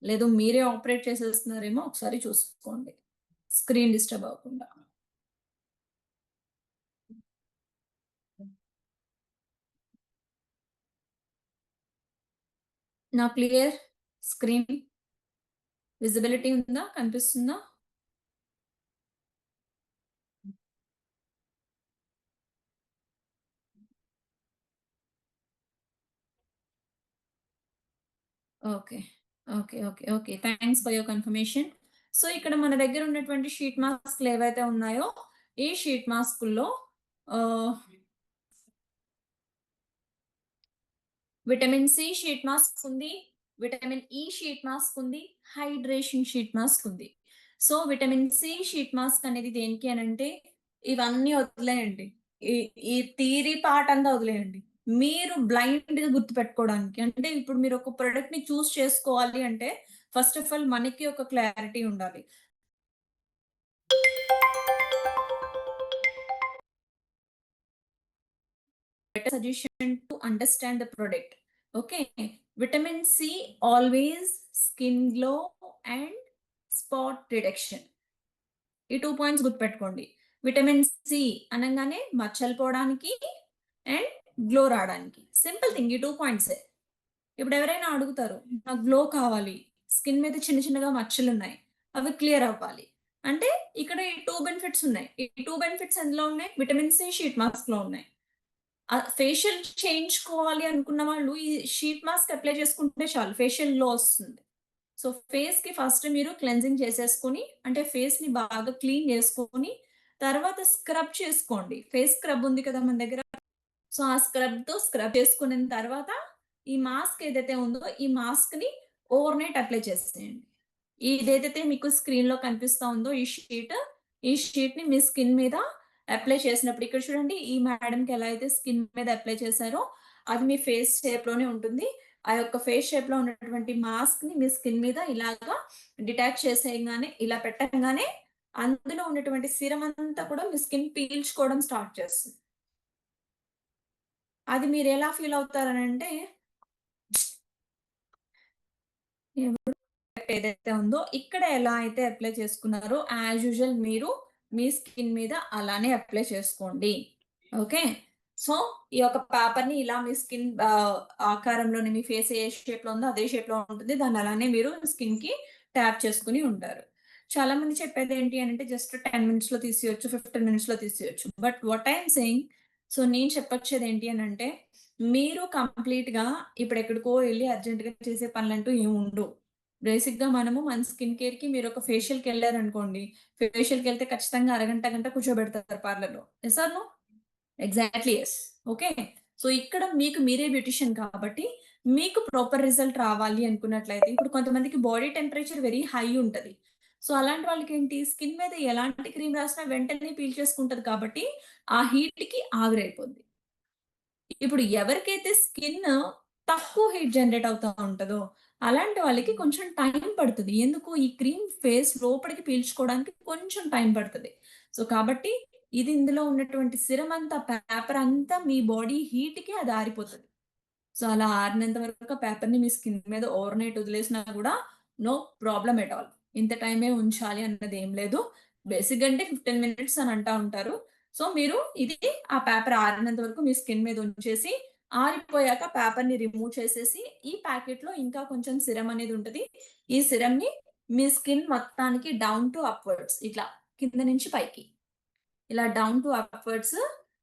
లేదు మీరే ఆపరేట్ చేసేస్తున్నారేమో ఒకసారి చూసుకోండి. స్క్రీన్ డిస్టర్బ్ అవ్వకుండా. నా క్లియర్ స్క్రీన్ విజిబిలిటీ ఉందా? కనిపిస్తుందా? Okay. Okay. Thanks for your confirmation. So, ఇక్కడ మన దగ్గర ఉన్నటువంటి షీట్ మాస్క్‌లు ఏవైతే ఉన్నాయో, ఈ షీట్ మాస్కుల్లో ah vitamin C sheet mask ఉంది. విటమిన్ ఈ షీట్ మాస్క్ ఉంది. హైడ్రేషన్ షీట్ మాస్క్ ఉంది. So, vitamin C sheet mask అనేది దేనికి అనంటే, ఇవన్నీ వదిలేయండి. ఈ ఈ థియరీ పార్ట్ అంతా వదిలేయండి. మీరు బ్లైండ్‌గా గుర్తుపెట్టుకోవడానికి. అంటే ఇప్పుడు మీరు ఒక ప్రొడక్ట్‌ని చూజ్ చేసుకోవాలి అంటే, ఫస్ట్ ఆఫ్ ఆల్ మనకి ఒక క్లారిటీ ఉండాలి. Better suggestion to understand the product. Okay. Vitamin C always skin glow and spot reduction. ఈ 2 పాయింట్స్ గుర్తుపెట్టుకోండి. విటమిన్ సి అనంగానే మచ్చలు పోవడానికి అండ్ గ్లో రావడానికి. సింపుల్ థింగ్ ఈ 2 పాయింట్సే. ఇప్పుడు ఎవరైనా అడుగుతారు. నాకు గ్లో కావాలి. స్కిన్ మీద చిన్న చిన్నగా మచ్చలున్నాయి. అవి క్లియర్ అవ్వాలి. అంటే ఇక్కడ ఈ 2 బెనిఫిట్స్ ఉన్నాయి. ఈ 2 బెనిఫిట్స్ ఎందులో ఉన్నాయి? విటమిన్ సి షీట్ మాస్క్‌లో ఉన్నాయి. ఫేషియల్ చేయించుకోవాలి అనుకున్న వాళ్ళు ఈ షీట్ మాస్క్ అప్లై చేసుకుంటే చాలు. ఫేషియల్ గ్లో వస్తుంది. సో, ఫేస్‌కి ఫస్ట్ మీరు క్లెన్జింగ్ చేసేసుకొని అంటే ఫేస్‌ని బాగా క్లీన్ చేసుకొని తర్వాత స్క్రబ్ చేసుకోండి. ఫేస్ స్క్రబ్ ఉంది కదా మన దగ్గర. సో, ఆ స్క్రబ్‌తో స్క్రబ్ చేసుకున్న తర్వాత ఈ మాస్క్ ఏదైతే ఉందో ఈ మాస్క్‌ని ఓవర్ నైట్ అప్లై చేసేయండి. ఇదేదైతే మీకు స్క్రీన్‌లో కనిపిస్తా ఉందో ఈ షీట్‌ని మీ స్కిన్ మీద అప్లై చేసినప్పుడు ఇక్కడ చూడండి ఈ మేడంకి ఎలా అయితే స్కిన్ మీద అప్లై చేశారో అది మీ ఫేస్ షేప్‌లోనే ఉంటుంది. ఆ యొక్క ఫేస్ షేప్‌లో ఉన్నటువంటి మాస్క్‌ని మీ స్కిన్ మీద ఇలాగా డిటాచ్ చేసేయంగానే ఇలా పెట్టంగానే అందులో ఉన్నటువంటి సీరమ్ అంతా కూడా మీ స్కిన్ పీల్చుకోవడం స్టార్ట్ చేస్తుంది. అది మీరెలా ఫీల్ అవుతారనంటే ఏదైతే ఉందో ఇక్కడ ఎలా అయితే అప్లై చేసుకున్నారో యాజ్ యూజువల్ మీరు మీ స్కిన్ మీద అలానే అప్లై చేసుకోండి. ఓకే. సో, ఈ యొక్క పేపర్‌ని ఇలా మీ స్కిన్ ఆకారంలోని మీ ఫేస్ ఏ షేప్‌లో ఉందో అదే షేప్‌లో ఉంటుంది. దాన్ని అలానే మీరు స్కిన్‌కి ట్యాప్ చేసుకొని ఉంటారు. చాలామంది చెప్పేదేంటి అనంటే జస్ట్ 10 మినిట్స్‌లో తీసేయొచ్చు, 15 మినిట్స్‌లో తీసేయొచ్చు. But what I am saying so, నేను చెప్పొచ్చేదేంటి అనంటే, మీరు కంప్లీట్‌గా ఇప్పుడెక్కడికో ఎళ్లి అర్జెంట్‌గా చేసే పనులంటూ ఏమి ఉండవు. బేసిక్‌గా మనము మన స్కిన్ కేర్‌కి మీరొక ఫేషియల్‌కెళ్లారనుకోండి, ఫేషియల్‌కెళ్తే ఖచ్చితంగా అరగంట, గంట కూర్చోబెడతారు పార్లర్‌లో. Yes or no? Exactly yes. Okay. So, ఇక్కడ మీకు మీరే బ్యూటీషియన్ కాబట్టి, మీకు ప్రాపర్ రిజల్ట్ రావాలి అనుకున్నట్లయితే ఇప్పుడు కొంతమందికి బాడీ టెంపరేచర్ వెరీ హై ఉంటది. సో, అలాంటి వాళ్ళకేంటి స్కిన్ మీద ఎలాంటి క్రీమ్ రాసినా వెంటనే పీల్చేసుకుంటది కాబట్టి, ఆ హీట్‌కి ఆవిరైపోద్ది. ఇప్పుడు ఎవరికైతే స్కిన్ తక్కువ హీట్ జనరేట్ అవుతా ఉంటదో, అలాంటి వాళ్ళకి కొంచెం టైం పడతది. ఎందుకు ఈ క్రీమ్ ఫేస్ లోపలికి పీల్చుకోవడానికి కొంచెం టైం పడతది. సో, కాబట్టి ఇది ఇందులో ఉన్నటువంటి సిరమ్ అంతా పేపర్ అంతా మీ బాడీ హీట్‌కి అది ఆరిపోతది. సో, అలా ఆరినంత వరకు ఆ పేపర్‌ని మీ స్కిన్ మీద ఓవర్ నైట్ వదిలేసినా గూడా నో ప్రాబ్లమ్ ఎట్ ఆల్. ఇంత టైమే ఉంచాలి అన్నదేం లేదు. బేసిక్‌గా అంటే 15 మినిట్స్ అని అంటా ఉంటారు. సో, మీరు ఇది ఆ పేపర్ ఆరినంత వరకు మీ స్కిన్ మీద ఉంచేసి, ఆరిపోయాక పేపర్‌ని రిమూవ్ చేసేసి, ఈ ప్యాకెట్‌లో ఇంకా కొంచెం సిరమ్ అనేది ఉంటది. ఈ సిరమ్‌ని మీ స్కిన్ మొత్తానికి డౌన్ టు అప్‌వర్డ్స్ ఇట్లా కింద నుంచి పైకి. ఇలా డౌన్ టు అప్‌వర్డ్స్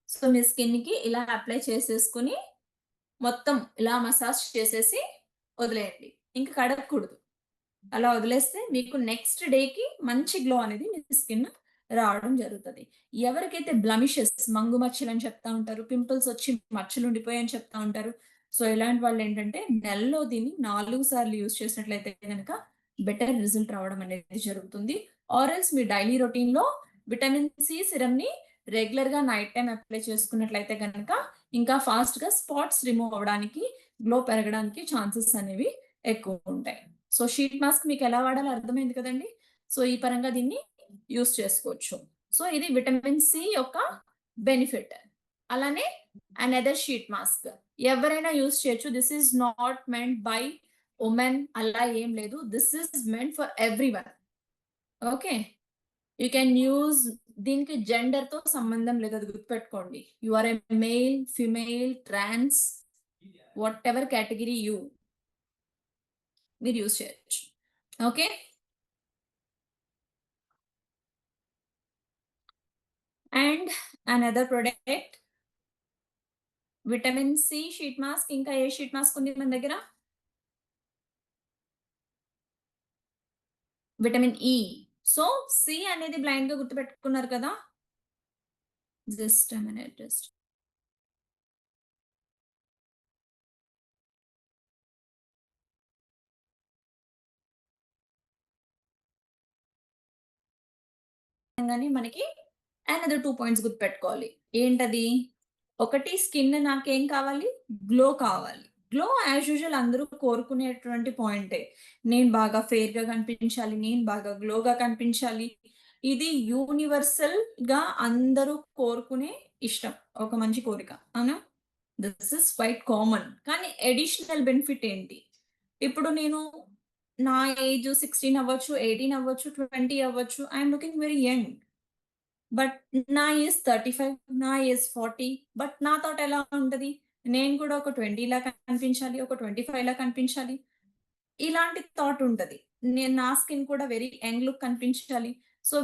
సో, మీ స్కిన్‌కి ఇలా అప్లై చేసేసుకొని మొత్తం ఇలా మసాజ్ చేసేసి వదిలేయండి. ఇంక కడగకూడదు. అలా వదిలేస్తే మీకు నెక్స్ట్ డేకి మంచి గ్లో అనేది మీ స్కిన్ రావడం జరుగుతది. ఎవరికైతే బ్లెమిషెస్ మంగు మచ్చలని చెప్తా ఉంటారు. పింపుల్స్ వచ్చి మచ్చలుండిపోయాయని చెప్తా ఉంటారు. సో, ఇలాంటి వాళ్ళేంటంటే నెలలో దీన్ని 4 సార్లు యూజ్ చేసినట్లయితే గనక బెటర్ రిజల్ట్ రావడం అనేది జరుగుతుంది. ఆర్ ఎల్స్ మీ డైలీ రొటీన్‌లో విటమిన్ సి సిరమ్‌ని రెగ్యులర్‌గా నైట్ టైమ్ అప్లై చేసుకున్నట్లయితే గనక ఇంకా ఫాస్ట్‌గా స్పాట్స్ రిమూవ్ అవ్వడానికి, గ్లో పెరగడానికి ఛాన్సెస్ అనేవి ఎక్కువుంటాయి. సో, షీట్ మాస్క్ మీకెలా వాడాలో అర్థమైంది కదండీ! సో, ఈ పరంగా దీన్ని యూజ్ చేసుకోవచ్చు. సో, ఇది విటమిన్ సి యొక్క బెనిఫిట్. అలానే అనదర్ షీట్ మాస్క్. ఎవరైనా యూజ్ చేయొచ్చు. This is not meant by women అలా ఏం లేదు. This is meant for everyone. Okay. You can use దీనికి జెండర్‌తో సంబంధం లేదు. అది గుర్తుపెట్టుకోండి. You are a male, female, trans whatever category మీరు యూజ్ చేయొచ్చు. Okay. And another product vitamin C sheet mask. ఇంకా ఏ షీట్ మాస్క్ ఉంది మన దగ్గర? Vitamin E. సో, సి అనేది బ్లైండ్‌గా గుర్తుపెట్టుకున్నారు కదా! జస్ట్ ఎ మినిట్ జస్ట్ గాని మనకి అనదర్ 2 పాయింట్స్ గుర్తుపెట్టుకోవాలి. ఏంటది? ఒకటి స్కిన్ నాకేం కావాలి? గ్లో కావాలి. గ్లో యాస్ యూజువల్ అందరూ కోరుకునేటువంటి పాయింటే. నేను బాగా ఫెయిర్‌గా కనిపించాలి. నేను బాగా గ్లోగా కనిపించాలి. ఇది యూనివర్సల్‌గా అందరూ కోరుకునే ఇష్టం. ఒక మంచి కోరిక. అవునా? This is quite common. కానీ అడిషనల్ బెనిఫిట్ ఏంటి? ఇప్పుడు నేను నా ఏజ్ 16 అవ్వచ్చు, 18 అవ్వచ్చు, 20 అవ్వచ్చు. I am looking very young. But నా ఏజ్ 35, నా ఏజ్ 40 బట్ నా థాట్ ఎలా ఉంటది? నేను కూడా ఒక 20 లా కనిపించాలి. ఒక 25 లా కనిపించాలి. ఇలాంటి థాట్ ఉంటది. నా స్కిన్ కూడా వెరీ యంగ్ లుక్ కనిపించాలి. సో,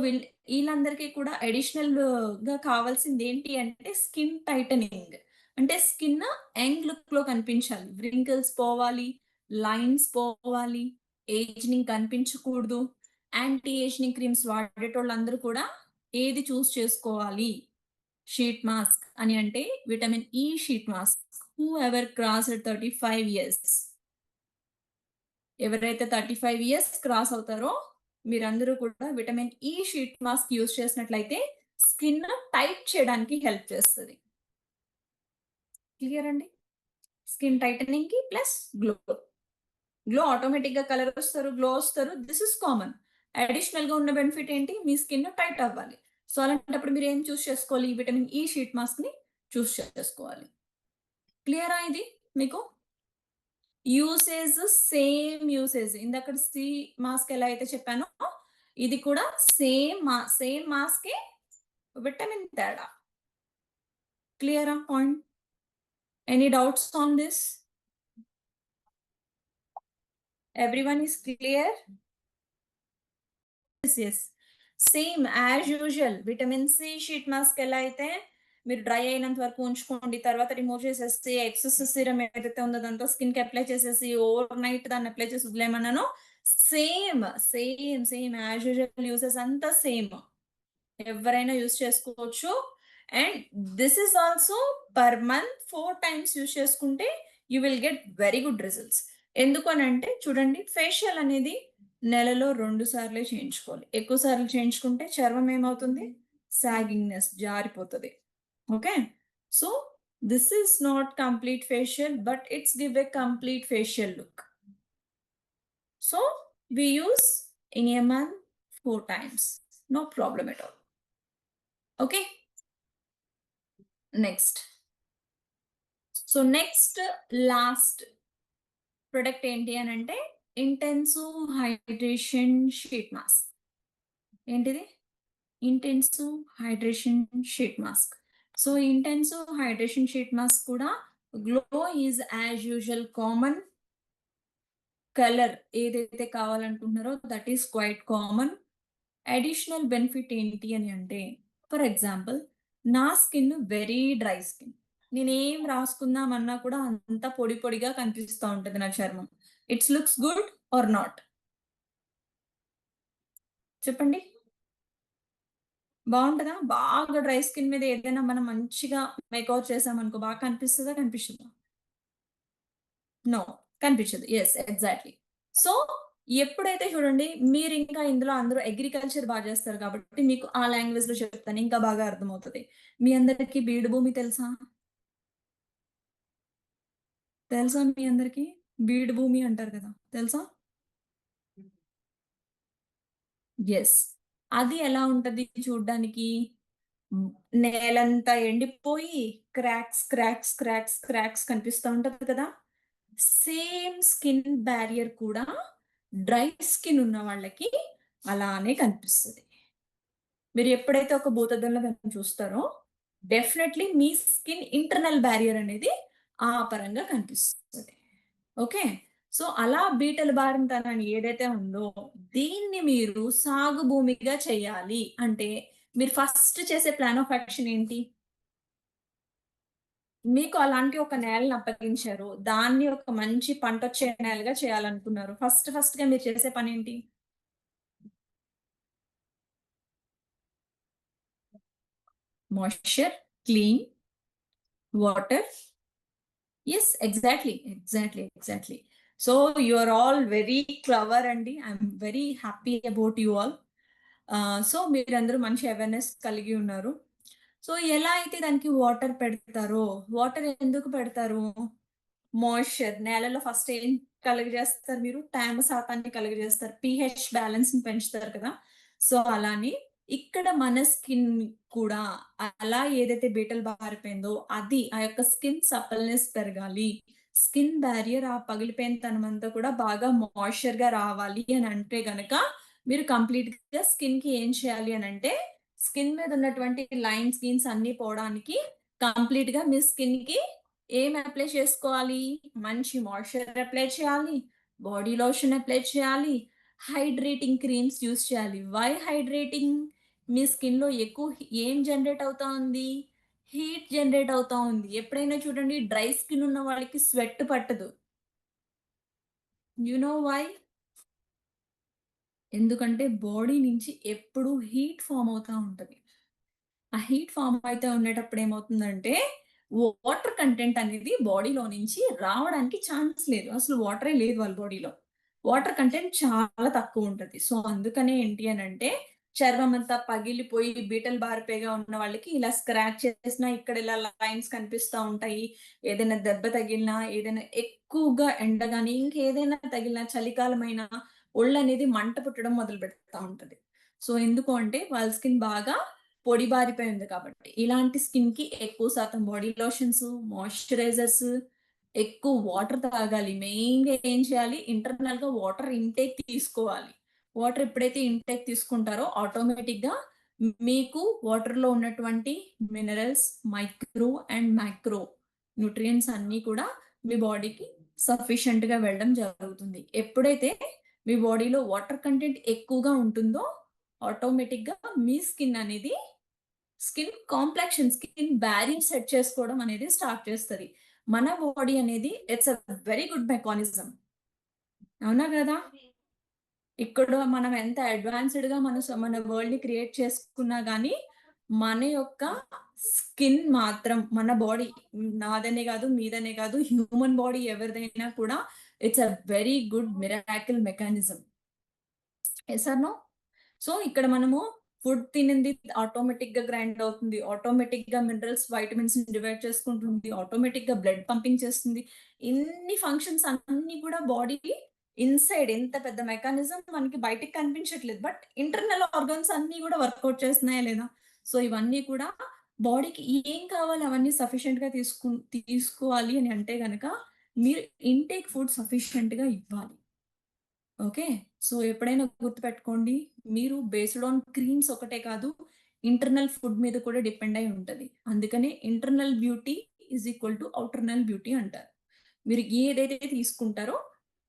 ఈళ్ళందరికీ కూడా అడిషనల్‌గా కావాల్సిందేంటి అంటే స్కిన్ టైటనింగ్. అంటే స్కిన్ యంగ్ లుక్‌లో కనిపించాలి. వ్రింకిల్స్ పోవాలి, లైన్స్ పోవాలి, ఏజ్‌నింగ్ కనిపించకూడదు. యాంటీ ఏజ్‌నింగ్ క్రీమ్స్ వాడేటోళ్ళందరూ కూడా ఏది చూజ్ చేసుకోవాలి? షీట్ మాస్క్ అని అంటే vitamin E sheet mask. Whoever crossed 35 years. ఎవరైతే 35 ఇయర్స్ క్రాస్ అవుతారో మీరందరూ కూడా vitamin E sheet mask use చేసినట్లయితే స్కిన్ టైట్ చేయడానికి హెల్ప్ చేస్తది. క్లియర్ అండి? స్కిన్ టైటనింగ్‌కి ప్లస్ గ్లో. గ్లో ఆటోమేటిక్‌గా కలర్ వస్తారు, గ్లో వస్తారు. This is common. అడిషనల్‌గా ఉన్న బెనిఫిట్ ఏంటి? మీ స్కిన్ టైట్ అవ్వాలి. సో, అలాంటప్పుడు మీరేం చూజ్ చేసుకోవాలి? విటమిన్ ఇ షీట్ మాస్క్‌ని చూజ్ చేసుకోవాలి. క్లియరా ఇది మీకు? Usage same usage. ఇందాకడ సి మాస్క్ ఎలా అయితే చెప్పానో, ఇది కూడా సేమ్ మాస్కే విటమిన్ తేడా. Clear on point? Any doubts on this? Everyone is clear? Yes. Same as usual vitamin C sheet mask ఎలా అయితే మీరు డ్రై అయినంత వరకు ఉంచుకోండి, తర్వాత రిమూవ్ చేసేసి ఎక్సెస్ సీరం ఏదైతే ఉందో దాంతో స్కిన్ కి అప్లై చేసేసి ఓవర్ నైట్ దాన్ని అప్లై చేసి వదిలేమన్నాను. Same same same as usual uses అంతా సేమ్. ఎవరైనా యూస్ చేసుకోవచ్చు. And this is also per month 4 times use చేసుకుంటే you will get very good results. ఎందుకు అని అంటే చూడండి, ఫేషియల్ అనేది నెలలో 2 సార్లే చేయించుకోవాలి. ఎక్కువ సార్లు చేయించుకుంటే చర్మం ఏమవుతుంది? సాగింగ్‌నెస్ జారిపోతది. Okay. So this is not complete facial but it's give a complete facial look. So we use in a month 4 times. No problem at all. Okay. Next. So next last product ఏంటి అని అంటే intensive hydration sheet mask. ఏంటిది? Intensive hydration sheet mask. So intensive hydration sheet mask కూడా glow is as usual common. Colour ఏదైతే కావాలనుకుంటున్నారో that is quite common. Additional benefit ఏంటి అని అంటే, ఫర్ ఎగ్జాంపుల్ నా స్కిన్ వెరీ డ్రై స్కిన్. నేనేం రాసుకుందామన్నా కూడా అంత పొడి పొడిగా కనిపిస్తా ఉంటది నా చర్మం. It's looks good or not? చెప్పండి. బావుంటదా? బాగా డ్రై స్కిన్ మీద ఏదైనా మనం మంచిగా మేకప్ చేసామనుకో బాగా కనిపిస్తదా? కనిపించదా? నో. కనిపించదు. యెస్. ఎగ్జాక్ట్‌లీ. సో, ఎప్పుడైతే చూడండి మీరింకా ఇందులో అందరూ అగ్రికల్చర్ చేస్తారు కాబట్టి మీకు ఆ లాంగ్వేజ్‌లో చెప్తాను. ఇంకా బాగా అర్థమవుతది. మీ అందరికి బీడు భూమి తెలుసా? తెలుసా మీ అందరికి? బీడు భూమి అంటారు కదా! తెలుసా? యెస్. అది ఎలా ఉంటది చూడ్డానికి? హ్మ్. నేలంతా ఎండిపోయి క్రాక్స్ కనిపిస్తా ఉంటది కదా! సేమ్ స్కిన్ బ్యారియర్ కూడా డ్రై స్కిన్ ఉన్న వాళ్ళకి అలానే కనిపిస్తది. మీరు ఎప్పుడైతే ఒక భూతద్దంలో దాన్ని చూస్తారో, డెఫినైట్‌లీ మీ స్కిన్ ఇంటర్నల్ బ్యారియర్ అనేది ఆ పరంగా కనిపిస్తది. ఓకే. సో, అలా బీటల బారినతనాన్ని ఏదైతే ఉందో, దీన్ని మీరు సాగు భూమిగా చేయాలి అంటే, మీరు ఫస్ట్ చేసే ప్లాన్ ఆఫ్ యాక్షన్ ఏంటి? మీకు అలాంటి ఒక నేలని అప్పగించారు. దాన్ని ఒక మంచి పంటొచ్చే నేలగా చేయాలనుకున్నారు. ఫస్ట్‌గా మీరు చేసే పనేంటి? Moisture, clean, water. Yes. Exactly. So, you are all very clever అండి. I'm very happy about you all. So, మీరందరూ మంచి అవేర్‌నెస్ కలిగి ఉన్నారు. సో, ఎలా అయితే దానికి వాటర్ పెడతారో, వాటర్ ఎందుకు పెడతారు? మాయిశ్చర్ నేలలో ఫస్ట్ ఏం కలుగజేస్తారు మీరు? తేమ శాతాన్ని కలుగజేస్తారు. పీహెచ్ బ్యాలెన్స్‌ని పెంచుతారు కదా! సో, అలానే ఇక్కడ మన స్కిన్ కూడా అలా ఏదైతే బీటలు బారిపోయిందో అది ఆ యొక్క స్కిన్ సపల్‌నెస్ పెరగాలి. స్కిన్ బ్యారియర్ ఆ పగిలిపోయిన తనమంతా కూడా బాగా మాయిశ్చర్‌గా రావాలి అని అంటే గనక మీరు కంప్లీట్‌గా స్కిన్‌కి ఏం చేయాలి అనంటే, స్కిన్ మీద ఉన్నటువంటి లైన్స్, గీన్స్ అన్నీ పోవడానికి కంప్లీట్‌గా మీ స్కిన్‌కి ఏం అప్లై చేసుకోవాలి? మంచి మాయిశ్చర్ అప్లై చేయాలి. బాడీ లోషన్ అప్లై చేయాలి. హైడ్రేటింగ్ క్రీమ్స్ యూజ్ చేయాలి. Why hydrating? మీ స్కిన్‌లో ఎక్కువ ఏం జనరేట్ అవుతా ఉంది? హీట్ జనరేట్ అవుతా ఉంది. ఎప్పుడైనా చూడండి డ్రై స్కిన్ ఉన్న వాళ్ళకి స్వెట్ పట్టదు. You know why? ఎందుకంటే బాడీ నుంచి ఎప్పుడూ హీట్ ఫార్మ్ అవుతా ఉంటది. ఆ హీట్ ఫార్మ్ అయితే ఉండేటప్పుడు ఏమవుతుందంటే, వాటర్ కంటెంట్ అనేది బాడీలో నుంచి రావడానికి ఛాన్స్ లేదు. అసలు వాటరే లేదు వాళ్ళ బాడీలో. వాటర్ కంటెంట్ చాలా తక్కువుంటది. సో, అందుకనే ఏంటి అనంటే, చర్మం అంతా పగిలిపోయి బీటలు బారిపోయిగా ఉన్న వాళ్ళకి ఇలా స్క్రాచ్ చేసినా ఇక్కడ ఇలా లైన్స్ కనిపిస్తా ఉంటాయి. ఏదైనా దెబ్బ తగిలినా, ఏదైనా ఎక్కువగా ఎండ గాని, ఇంకేదైనా తగిలినా చలికాలమైనా ఒళ్ళనేది మంట పుట్టడం మొదలు పెడతా ఉంటది. సో, ఎందుకు అంటే వాళ్ళ స్కిన్ బాగా పొడి బారిపోయింది కాబట్టి. ఇలాంటి స్కిన్‌కి ఎక్కువ శాతం బాడీ లోషన్స్, మాయిశ్చరైజర్స్, ఎక్కువ వాటర్ తాగాలి. మెయిన్‌గా ఏం చేయాలి? ఇంటర్నల్‌గా వాటర్ ఇంటేక్ తీసుకోవాలి. వాటర్ ఎప్పుడైతే ఇంటేక్ తీసుకుంటారో ఆటోమేటిక్‌గా మీకు వాటర్‌లో ఉన్నటువంటి minerals, micro and macro nutrients అన్నీ కూడా మీ బాడీకి సఫిషియెంట్‌గా వెళ్ళడం జరుగుతుంది. ఎప్పుడైతే మీ బాడీలో వాటర్ కంటెంట్ ఎక్కువగా ఉంటుందో ఆటోమేటిక్‌గా మీ skin complexion, skin barrier set చేసుకోవడం అనేది స్టార్ట్ చేస్తది. మన బాడీ అనేది it's a very good mechanism. అవునా గదా! ఇక్కడ మనం ఎంత అడ్వాన్స్‌డ్‌గా మన వరల్డ్‌ని క్రియేట్ చేసుకున్నా గానీ, మన యొక్క స్కిన్ మాత్రం మన బాడీ నాదనే గాదు, మీదనే గాదు, హ్యూమన్ బాడీ ఎవరిదైనా కూడా it's a very good miracle mechanism. Yes or no? So, ఇక్కడ మనము ఫుడ్ తినింది ఆటోమేటిక్‌గా గ్రైండ్ అవుతుంది. ఆటోమేటిక్‌గా మినరల్స్, వైటమిన్స్‌ని డివైడ్ చేసుకుంటుంది. ఆటోమేటిక్‌గా బ్లడ్ పంపింగ్ చేస్తుంది. ఇన్ని ఫంక్షన్స్ అన్నీ కూడా బాడీ ఇన్‌సైడ్ ఎంత పెద్ద మెకానిజం మనకి బయటికి కనిపించట్లేదు. బట్ ఇంటర్నల్ ఆర్గాన్స్ అన్నీ కూడా వర్కౌట్ చేస్తున్నాయా లేదా? సో, ఇవన్నీ కూడా బాడీకి ఏం కావాలో అవన్నీ సఫిషియెంట్‌గా తీసుకోవాలి అని అంటే గనక మీరు ఇంటేక్ ఫుడ్ సఫిషియెంట్‌గా ఇవ్వాలి. ఓకే. సో, ఎప్పుడైనా గుర్తుపెట్టుకోండి. మీరు బేస్డ్ ఆన్ క్రీమ్స్ ఒకటే కాదు, ఇంటర్నల్ ఫుడ్ మీద కూడా డిపెండ్ అయి ఉంటది. అందుకనే internal beauty is equal to outernal beauty అంటారు. మీరు ఏదైతే తీసుకుంటారో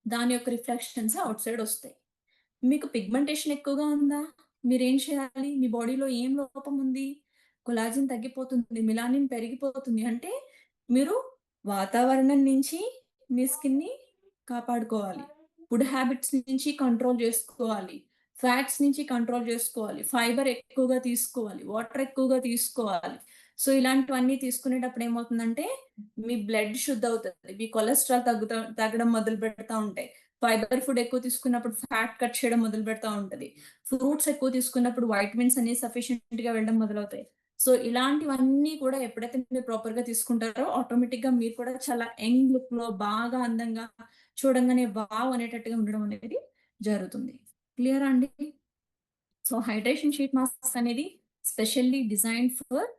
దాని యొక్క రిఫ్లెక్షన్స్ ఔట్ సైడ్ ఒస్తాయి. మీకు పిగ్మెంటేషన్ ఎక్కువగా ఉందా? మీరేం చేయాలి? మీ బాడీలో ఏం లోపం ఉంది? కొలాజిన్ తగ్గిపోతుంది. మెలానిన్ పెరిగిపోతుంది. అంటే మీరు వాతావరణం నుంచి మీ స్కిన్‌ని కాపాడుకోవాలి. ఫుడ్ హ్యాబిట్స్ నుంచి కంట్రోల్ జేసుకోవాలి. ఫ్యాట్స్ నుంచి కంట్రోల్ జేసుకోవాలి. ఫైబర్ ఎక్కువగా తీసుకోవాలి. వాటర్ ఎక్కువగా తీసుకోవాలి. సో, ఇలాంటివన్నీ తీసుకునేటప్పుడు ఏమవుతుందంటే మీ బ్లడ్ శుద్ధవుతది. మీ కొలెస్ట్రాల్ తగ్గడం మొదలు పెడతా ఉంటాయి. ఫైబర్ ఫుడ్ ఎక్కువ తీసుకున్నప్పుడు ఫ్యాట్ కట్ చేయడం మొదలు పెడతా ఉంటది. ఫ్రూట్స్ ఎక్కువ తీసుకున్నప్పుడు వైటమిన్స్ అనేవి సఫిషియెంట్‌గా వెళ్ళడం మొదలవుతాయి. సో, ఇలాంటివన్నీ కూడా ఎప్పుడైతే మీరు ప్రాపర్‌గా తీసుకుంటారో ఆటోమేటిక్‌గా మీరు కూడా చాలా యంగ్ లుక్‌లో బాగా అందంగా చూడంగానే వావ్! అనేటట్టుగా ఉండడం అనేది జరుగుతుంది. క్లియరా అండి? సో, హైడ్రేషన్ షీట్ మాస్క్ అనేది specially designed for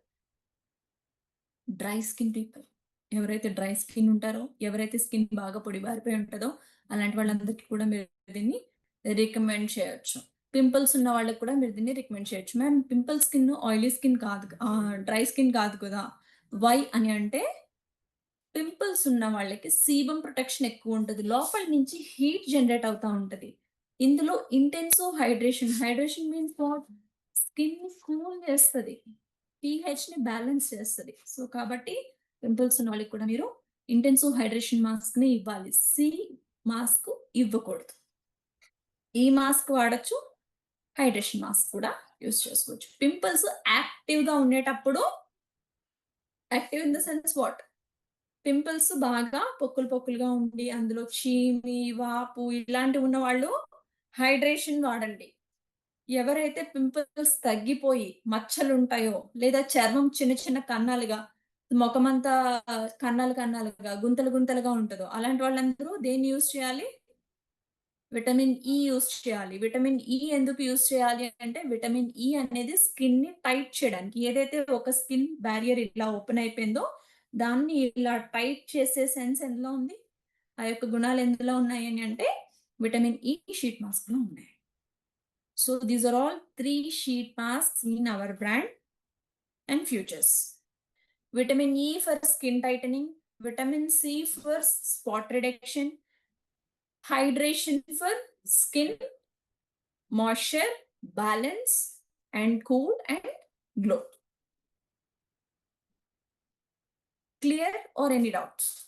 dry skin people. ఎవరైతే డ్రై స్కిన్ ఉంటారో, ఎవరైతే స్కిన్ బాగా పొడిబారిపోయి ఉంటదో, అలాంటి వాళ్ళందరికీ కూడా మీరు దీన్ని రికమెండ్ చేయొచ్చు. పింపుల్స్ ఉన్న వాళ్ళకి కూడా మీరు దీన్ని రికమెండ్ చేయొచ్చు. Ma'am pimple skin, oily skin కాదు డ్రై స్కిన్ కాదు కదా! వై అని అంటే పింపుల్స్ ఉన్న వాళ్ళకి సీబమ్ ప్రొటెక్షన్ ఎక్కువుంటది. లోపల నుంచి హీట్ జనరేట్ అవుతా ఉంటది. ఇందులో intensive hydration, hydration means what? స్కిన్‌ని కూల్ చేస్తది. పీహెచ్‌ని బ్యాలెన్స్ చేస్తది. సో, కాబట్టి పింపుల్స్ ఉన్న వాళ్ళకి కూడా మీరు ఇంటెన్సివ్ హైడ్రేషన్ మాస్క్‌ని ఇవ్వాలి. మాస్క్ ఇవ్వకూడదు. ఈ మాస్క్ వాడొచ్చు. హైడ్రేషన్ మాస్క్ కూడా యూజ్ చేసుకోవచ్చు. పింపుల్స్ యాక్టివ్‌గా ఉండేటప్పుడు active in the sense what? Pimples బాగా పొక్కులు పొక్కులుగా ఉండి, అందులో చీమి, వాపు ఇలాంటివి ఉన్నవాళ్ళు హైడ్రేషన్ వాడండి. ఎవరైతే పింపుల్స్ తగ్గిపోయి మచ్చలుంటాయో, లేదా చర్మం చిన్న చిన్న కన్నాలుగా, మొఖమంతా కన్నాలు కన్నాలుగా, గుంతలు గుంతలుగా ఉంటదో, అలాంటి వాళ్ళందరూ దేన్ని యూజ్ చేయాలి? విటమిన్ ఇ యూజ్ చేయాలి. విటమిన్ ఇ ఎందుకు యూజ్ చేయాలి అంటే, విటమిన్ ఇ అనేది స్కిన్‌ని టైట్ చేయడానికి. ఏదైతే ఒక స్కిన్ బారియర్ ఇలా ఓపెన్ అయిపోయిందో, దాన్ని ఇలా టైట్ చేసే సెన్స్ ఎందులో ఉంది? ఆ యొక్క గుణాలు ఎందులో ఉన్నాయని అంటే, విటమిన్ ఇ షీట్ మాస్క్‌లో ఉన్నాయి. So these are all 3 sheet masks in our brand and futures. Vitamin E for skin tightening, vitamin C for spot reduction, hydration for skin, moisture, balance, and cool and glow. Clear or any doubts?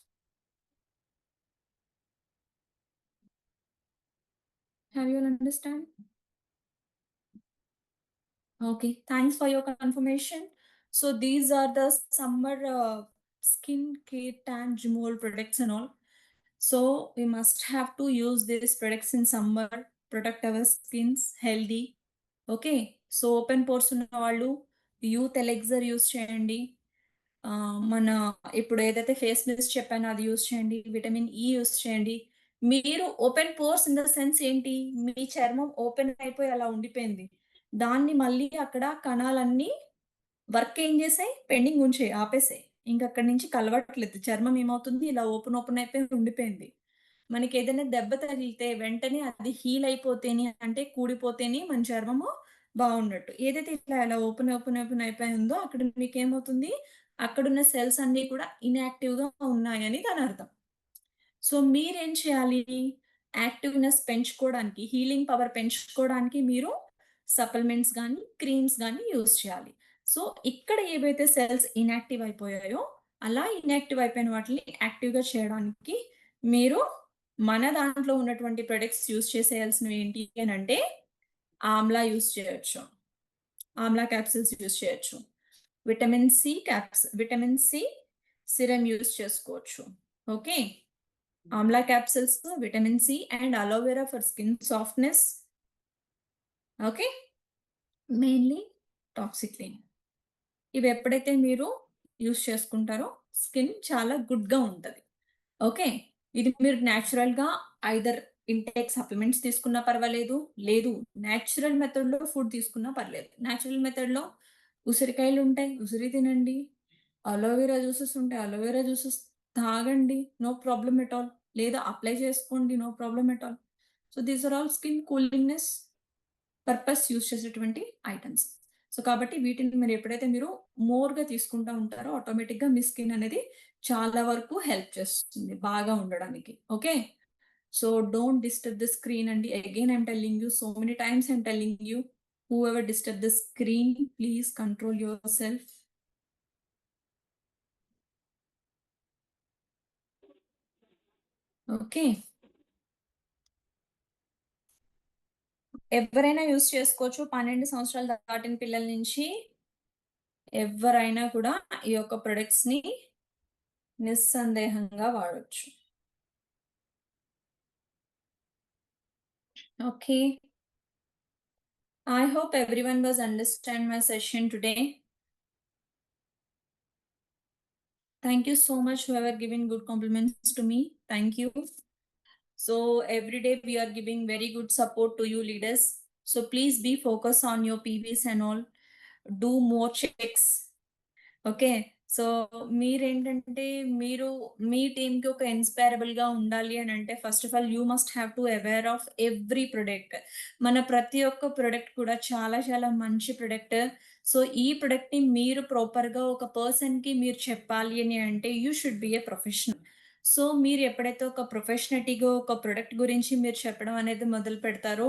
Have you all understand? Okay, thanks for your confirmation. So these are the summer skin care tan removal products and all. So we must have to use these products in summer, protect our skins healthy. Okay. So, open pores ఉన్నవాళ్ళు youth elixir use చేయండి. మన ఇప్పుడు ఏదైతే face Mist చెప్పానో అది use చేయండి. Vitamin E use చేయండి. మీరు open pores in the sense ఏంటి? మీ చర్మం ఓపెన్ అయిపోయి అలా ఉండిపోయింది. దాన్ని మళ్ళీ అక్కడ కణాలన్నీ వర్క్ ఏం చేసాయి? పెండింగ్ ఉంచాయి. ఆపేసాయి. ఇంకక్కడి నుంచి కలవట్లేదు. చర్మం ఏమవుతుంది? ఇలా ఓపెన్ ఓపెన్ అయిపోయి ఉండిపోయింది. మనకేదైనా దెబ్బ తగిలితే వెంటనే అది హీల్ అయిపోతేనే అంటే కూడిపోతేనే మన చర్మము బావున్నట్టు. ఏదైతే ఇలా ఓపెన్ అయిపోయిందో అక్కడ మీకేమవుతుంది, అక్కడున్న సెల్స్ అన్నీ కూడా ఇన్‌యాక్టివ్‌గా ఉన్నాయని దానర్థం. సో, మీరేం చేయాలి? యాక్టివ్‌నెస్ పెంచుకోవడానికి, హీలింగ్ పవర్ పెంచుకోవడానికి మీరు సప్లిమెంట్స్ గానీ, క్రీమ్స్ గానీ యూజ్ చేయాలి. సో, ఇక్కడ ఏవైతే సెల్స్ ఇన్‌యాక్టివ్ అయిపోయాయో, అలా ఇన్‌యాక్టివ్ అయిపోయిన వాటిని యాక్టివ్‌గా చేయడానికి మీరు మన దాంట్లో ఉన్నటువంటి ప్రొడక్ట్స్ యూజ్ చేసేయాల్సినవి ఏంటి అనంటే, ఆమ్లా యూజ్ చేయొచ్చు. ఆమ్లా క్యాప్సూల్స్ యూజ్ చేయొచ్చు. విటమిన్ సి సిరమ్ యూజ్ చేసుకోవచ్చు. Okay. Amla capsules, vitamin C and aloe vera for skin softness. Okay. Mainly టాక్సిక్లిన్. ఇవెప్పుడైతే మీరు యూజ్ చేసుకుంటారో స్కిన్ చాలా గుడ్‌గా ఉంటది. ఓకే. ఇది మీరు నేచురల్‌గా ఐదర్ ఇంటేక్ సప్లిమెంట్స్ తీసుకున్నా పర్వాలేదు. లేదు నేచురల్ మెథడ్‌లో ఫుడ్ తీసుకున్నా పర్లేదు. నేచురల్ మెథడ్‌లో ఉసిరికాయలుంటాయి. ఉసిరి తినండి. అలోవెరా జ్యూసెస్ ఉంటాయి. అలోవెరా జ్యూసెస్ తాగండి. No problem at all. లేదా అప్లై చేసుకోండి. No problem at all. So, these are all skin కూలింగ్‌నెస్ పర్పస్ యూజ్ చేసేటువంటి ఐటెమ్స్. సో, కాబట్టి వీటిని మీరు ఎప్పుడైతే మోర్‌గా తీసుకుంటా ఉంటారో ఆటోమేటిక్‌గా మీ స్కిన్ అనేది చాలా వరకు హెల్ప్ చేస్తుంది బాగా ఉండడానికి. Okay. So, don't disturb the screen అండి. Again I'm telling you so many times I'm telling you whoever disturb the screen please control yourself. Okay. ఎవరైనా యూజ్ చేసుకోవచ్చు. 12 సంవత్సరాలు దాటిన పిల్లల నుంచి ఎవ్వరైనా కూడా ఈ యొక్క ప్రొడక్ట్స్‌ని నిస్సందేహంగా వాడొచ్చు. Okay. I hope everyone was understand my session today. Thank you so much whoever giving good compliments to me. Thank you. So every day we are giving very good support to you leaders. So please be focused on your PVs and all. Do more checks. Okay. So, మీరేంటంటే మీరు మీ టీమ్‌కి ఒక ఇన్‌స్పైరబుల్‌గా ఉండాలి అనంటే first of all you must have to aware of every product. మన ప్రతి ఒక్క product కూడా చాలా చాలా మంచి ప్రొడక్ట్. సో, ఈ ప్రొడక్ట్‌ని మీరు ప్రాపర్‌గా ఒక పర్సన్‌కి మీరు చెప్పాలి అని అంటే you should B a professional. So, మీరు ఎప్పుడైతే ఒక ప్రొఫెషనలిటీగా ఒక ప్రొడక్ట్ గురించి మీరు చెప్పడం అనేది మొదలు పెడతారో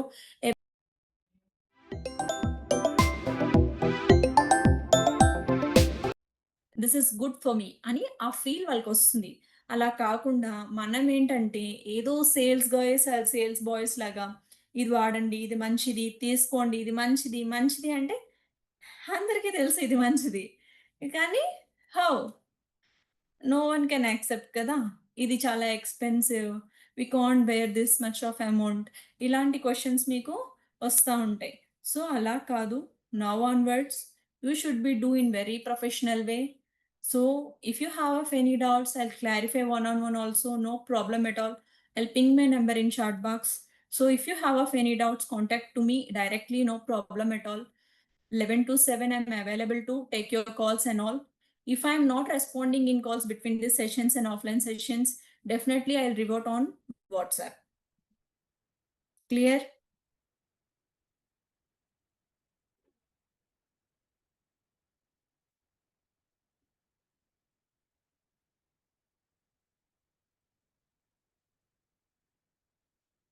this is good for me అని ఆ ఫీల్ వాళ్ళకొస్తుంది. అలా కాకుండా మనమేంటంటే ఏదో సేల్స్ గాయ్స్, సేల్స్ బాయ్స్ లాగా ఇది వాడండి, ఇది మంచిది, తీసుకోండి, ఇది మంచిది, మంచిది అంటే అందరికీ తెలుసు ఇది మంచిది. కానీ how? No one can accept కదా! ఇది చాలా expensive. We can't bear this much of amount. ఇలాంటి క్వెషన్స్ మీకు వస్తా ఉంటాయి. సో, అలా కాదు. Now onwards you should be do in very professional way. So, if you have of any doubts I'll clarify one on one also. No problem at all. I'll ping my number in chat box. So, if you have of any doubts contact to me డైరెక్ట్‌లీ. No problem at all. 11 to 7 I'm available to take your calls and all. If I'm not responding in calls between these sessions and offline sessions, definitely I'll revert on WhatsApp. Clear?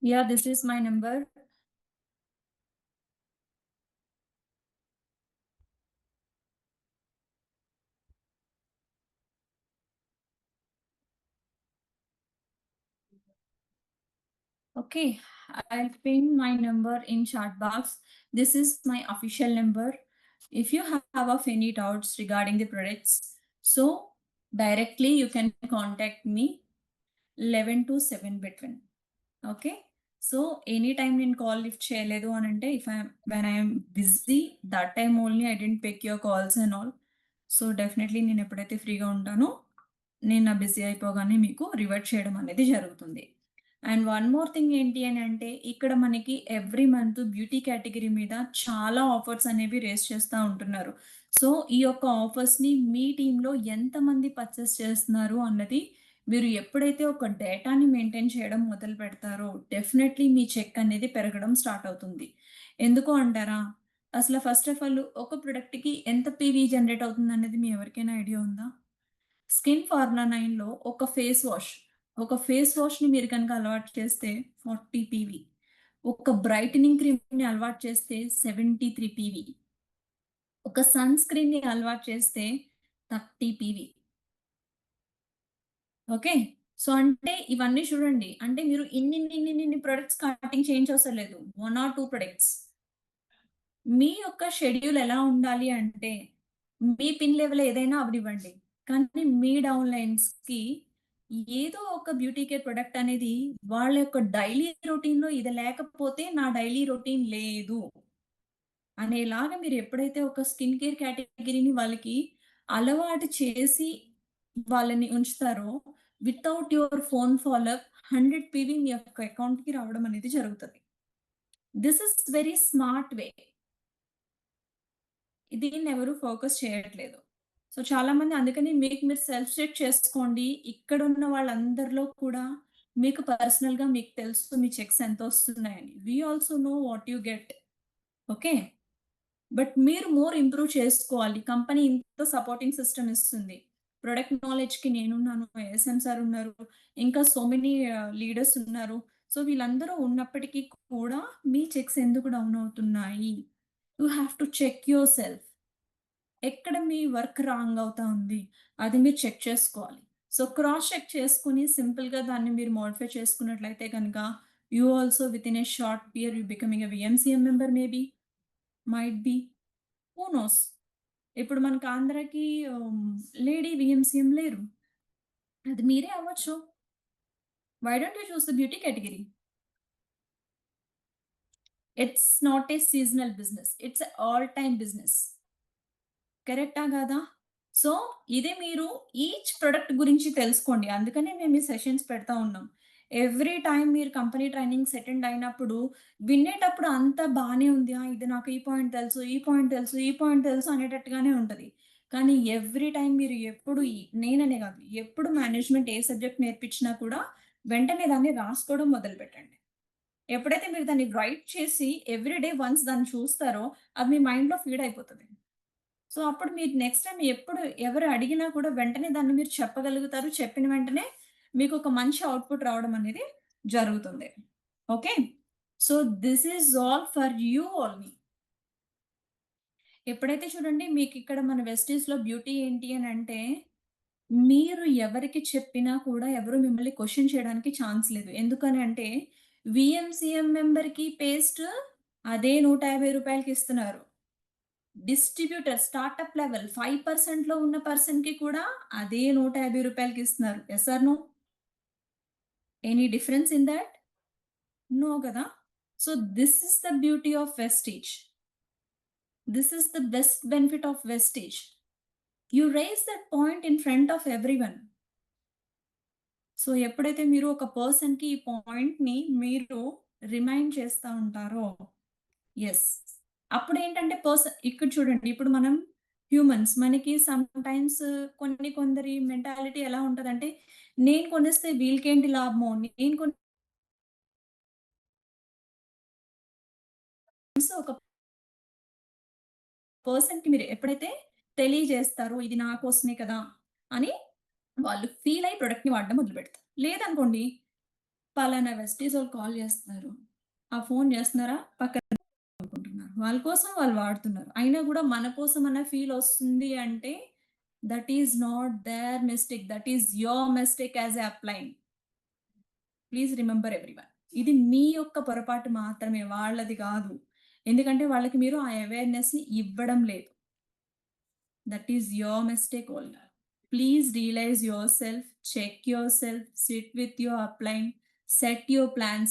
Yeah, this is my number. Okay, I'll pin my number in chat box. This is my official number. If you have of any doubts regarding the products, so directly you can contact me 11 to 7 between. Okay. So, any time నేను call lift చేయలేదు అనంటే when I'm busy that time only I didn't pick your calls and all. So, definitely నేనెప్పుడైతే ఫ్రీగా ఉంటానో, నేను నా busy అయిపోగానే మీకు రివర్ట్ చేయడం అనేది జరుగుతుంది. అండ్ వన్ మోర్ థింగ్ ఏంటి అనంటే, ఇక్కడ మనకి ఎవ్రీ మంత్ బ్యూటీ కేటగరీ మీద చాలా ఆఫర్స్ అనేవి రేజ్ చేస్తా ఉంటున్నారు. సో, ఈ యొక్క ఆఫర్స్‌ని మీ టీమ్‌లో ఎంతమంది పర్చేస్ చేస్తున్నారు అన్నది మీరు ఎప్పుడైతే ఒక డేటాని మెయింటైన్ చేయడం మొదలుపెడతారో, డెఫినైట్‌లీ మీ చెక్ అనేది పెరగడం స్టార్ట్ అవుతుంది. ఎందుకు అంటారా? అసల ఫస్ట్ ఆఫ్ ఆల్ ఒక ప్రొడక్ట్‌కి ఎంత పీవీ జనరేట్ అవుతుందనేది మీ ఎవరికైనా ఐడియా ఉందా? స్కిన్ ఫార్ములా 9లో ఒక ఫేస్ వాష్‌ని మీరు గనుక అలవాటు చేస్తే 40 పీవీ. ఒక బ్రైటనింగ్ క్రీమ్‌ని అలవాటు చేస్తే 73 పీవీ. ఒక సన్ స్క్రీన్‌ని అలవాటు చేస్తే 30 పీవీ. ఓకే. సో, అంటే ఇవన్నీ చూడండి. అంటే మీరు ఇన్నిన్నిన్నిన్ని ప్రొడక్ట్స్ కటింగ్ చేయించవసరం లేదు. 1 ఆర్ 2 ప్రొడక్ట్స్. మీ యొక్క షెడ్యూల్ ఎలా ఉండాలి అంటే, మీ పిన్ లెవెల్ ఏదైనా అవ్వనివ్వండి. కానీ మీ డౌన్‌లైన్స్‌కి ఏదో ఒక బ్యూటీ కేర్ ప్రొడక్ట్ అనేది వాళ్ళ యొక్క డైలీ రొటీన్‌లో ఇది లేకపోతే నా డైలీ రొటీన్ లేదు అనేలాగా మీరు ఎప్పుడైతే ఒక స్కిన్ కేర్ కేటగిరీని వాళ్ళకి అలవాటు చేసి వాళ్ళని ఉంచుతారో, without your phone follow up 100 PV మీ యొక్క అకౌంట్‌కి రావడం అనేది జరుగుతది. This is very smart way. దీన్నెవరు ఫోకస్ చేయట్లేదు. సో, చాలామంది అందుకని మీకు మీరు సెల్ఫ్ చెక్ చేసుకోండి. ఇక్కడున్న వాళ్ళందరిలో కూడా మీకు పర్సనల్‌గా మీకు తెలుసు మీ చెక్స్ ఎంతొస్తున్నాయని. We also know what you get. Okay. But మీరు మోర్ ఇంప్రూవ్ చేసుకోవాలి. కంపెనీ ఇంత సపోర్టింగ్ సిస్టమ్ ఇస్తుంది. ప్రొడక్ట్ నాలెడ్జ్‌కి నేనున్నాను. ఎస్ఎం సార్ ఉన్నారు. ఇంకా సో మెనీ లీడర్స్ ఉన్నారు. సో, వీళ్ళందరూ ఉన్నప్పటికీ కూడా మీ చెక్స్ ఎందుకు డౌన్ అవుతున్నాయి? You have to check yourself. ఎక్కడ మీ వర్క్ రాంగ్ అవుతా ఉంది. అది మీరు చెక్ చేసుకోవాలి. సో, క్రాస్ చెక్ చేసుకొని సింపుల్‌గా దాన్ని మీరు మోడిఫై చేసుకున్నట్లయితే గనక you also within a short period you becoming a VMCM member maybe, might be. Who knows? ఇప్పుడు మనకు ఆంధ్రాకి లేడీ వీఎంసీఎం లేరు. అది మీరే అవ్వచ్చు. Why don't you choose the beauty category? It's not a seasonal business. It's a all time business. కరెక్టా కాదా? So, ఇదే మీరు ఈచ్ ప్రొడక్ట్ గురించి తెలుసుకోండి. అందుకనే మేము ఈ సెషన్స్ పెడతా ఉన్నాం. ఎవ్రీ టైమ్ మీరు కంపెనీ ట్రైనింగ్స్ అటెండ్ అయినప్పుడు, వినేటప్పుడు అంతా బానే ఉంది. ఇది నాకు ఈ పాయింట్ తెలుసు, ఈ పాయింట్ తెలుసు, ఈ పాయింట్ తెలుసు అనేటట్టుగానే ఉంటది. కానీ ఎవ్రీ టైమ్ మీరు ఎప్పుడు నేననే కాదు, ఎప్పుడు మేనేజ్మెంట్ ఏ సబ్జెక్ట్ నేర్పించినా కూడా వెంటనే దాన్ని రాసుకోవడం మొదలుపెట్టండి. ఎప్పుడైతే మీరు దాన్ని రైట్ చేసి ఎవ్రీ డే వన్స్ దాన్ని చూస్తారో, అది మీ మైండ్‌లో ఫీడ్ అయిపోతది. సో, అప్పుడు మీరు నెక్స్ట్ టైమ్ ఎప్పుడు ఎవరు అడిగినా కూడా వెంటనే దాన్ని మీరు చెప్పగలుగుతారు. చెప్పిన వెంటనే మీకొక మంచి ఔట్‌పుట్ రావడం అనేది జరుగుతుంది. Okay. So, this is all for you only. ఎప్పుడైతే చూడండి మీకిక్కడ మన వెస్టీస్‌లో బ్యూటీ ఏంటి అనంటే, మీరు ఎవరికి చెప్పినా కూడా ఎవరు మిమ్మల్ని క్వెషన్ చేయడానికి ఛాన్స్ లేదు. ఎందుకని అంటే, వీఎంసీఎం మెంబర్‌కి పేస్ట్ అదే రూ. 150కి ఇస్తున్నారు. డిస్ట్రిబ్యూటర్ స్టార్టప్ లెవెల్ 5% ఉన్న పర్సన్‌కి కూడా అదే రూ. 150కి ఇస్తున్నారు. Yes or no? Any difference in that? No గదా! So, this is the beauty of Vestige. This is the best benefit of Vestige. You raise that point in front of everyone. So, ఎప్పుడైతే మీరు ఒక పర్సన్‌కి ఈ పాయింట్‌ని మీరు remind చేస్తా ఉంటారో యెస్. అప్పుడేంటంటే ఇక్కడ చూడండి. ఇప్పుడు మనం హ్యూమన్స్ మనకి సమ్‌టైమ్స్ కొందరి మెంటాలిటీ ఎలా ఉంటదంటే, నేను కొనిస్తే వీళ్ళకేంటి లాభమో, నేను కొనిస్తే ఒక పర్సన్‌కి మీరు ఎప్పుడైతే తెలియజేస్తారో, ఇది నా కోసమే కదా! అని వాళ్ళు ఫీల్ అయ్యి ప్రొడక్ట్‌ని వాడడం మొదలుపెడతారు. లేదనుకోండి, పలానా వెస్టీజోళ్ళు కాల్ చేస్తున్నారు. ఆ ఫోను చేస్తున్నారా? పక్కన అనుకుంటున్నారు. వాళ్ళ కోసం వాళ్ళు వాడుతున్నారు. అయినా గూడా మన కోసం అన్న ఫీల్ ఒస్తుంది అంటే, that is not there mistake. That is your mistake as a applying. Please remember everyone. ఇది మీ యొక్క పొరపాటు మాత్రమే. వాళ్ళది గాదు. ఎందుకంటే వాళ్ళకి మీరు ఆ అవేర్‌నెస్‌ని ఇవ్వడం లేదు. That is your mistake only. Please realise yourself, check yourself, sit with your upline, set your plans.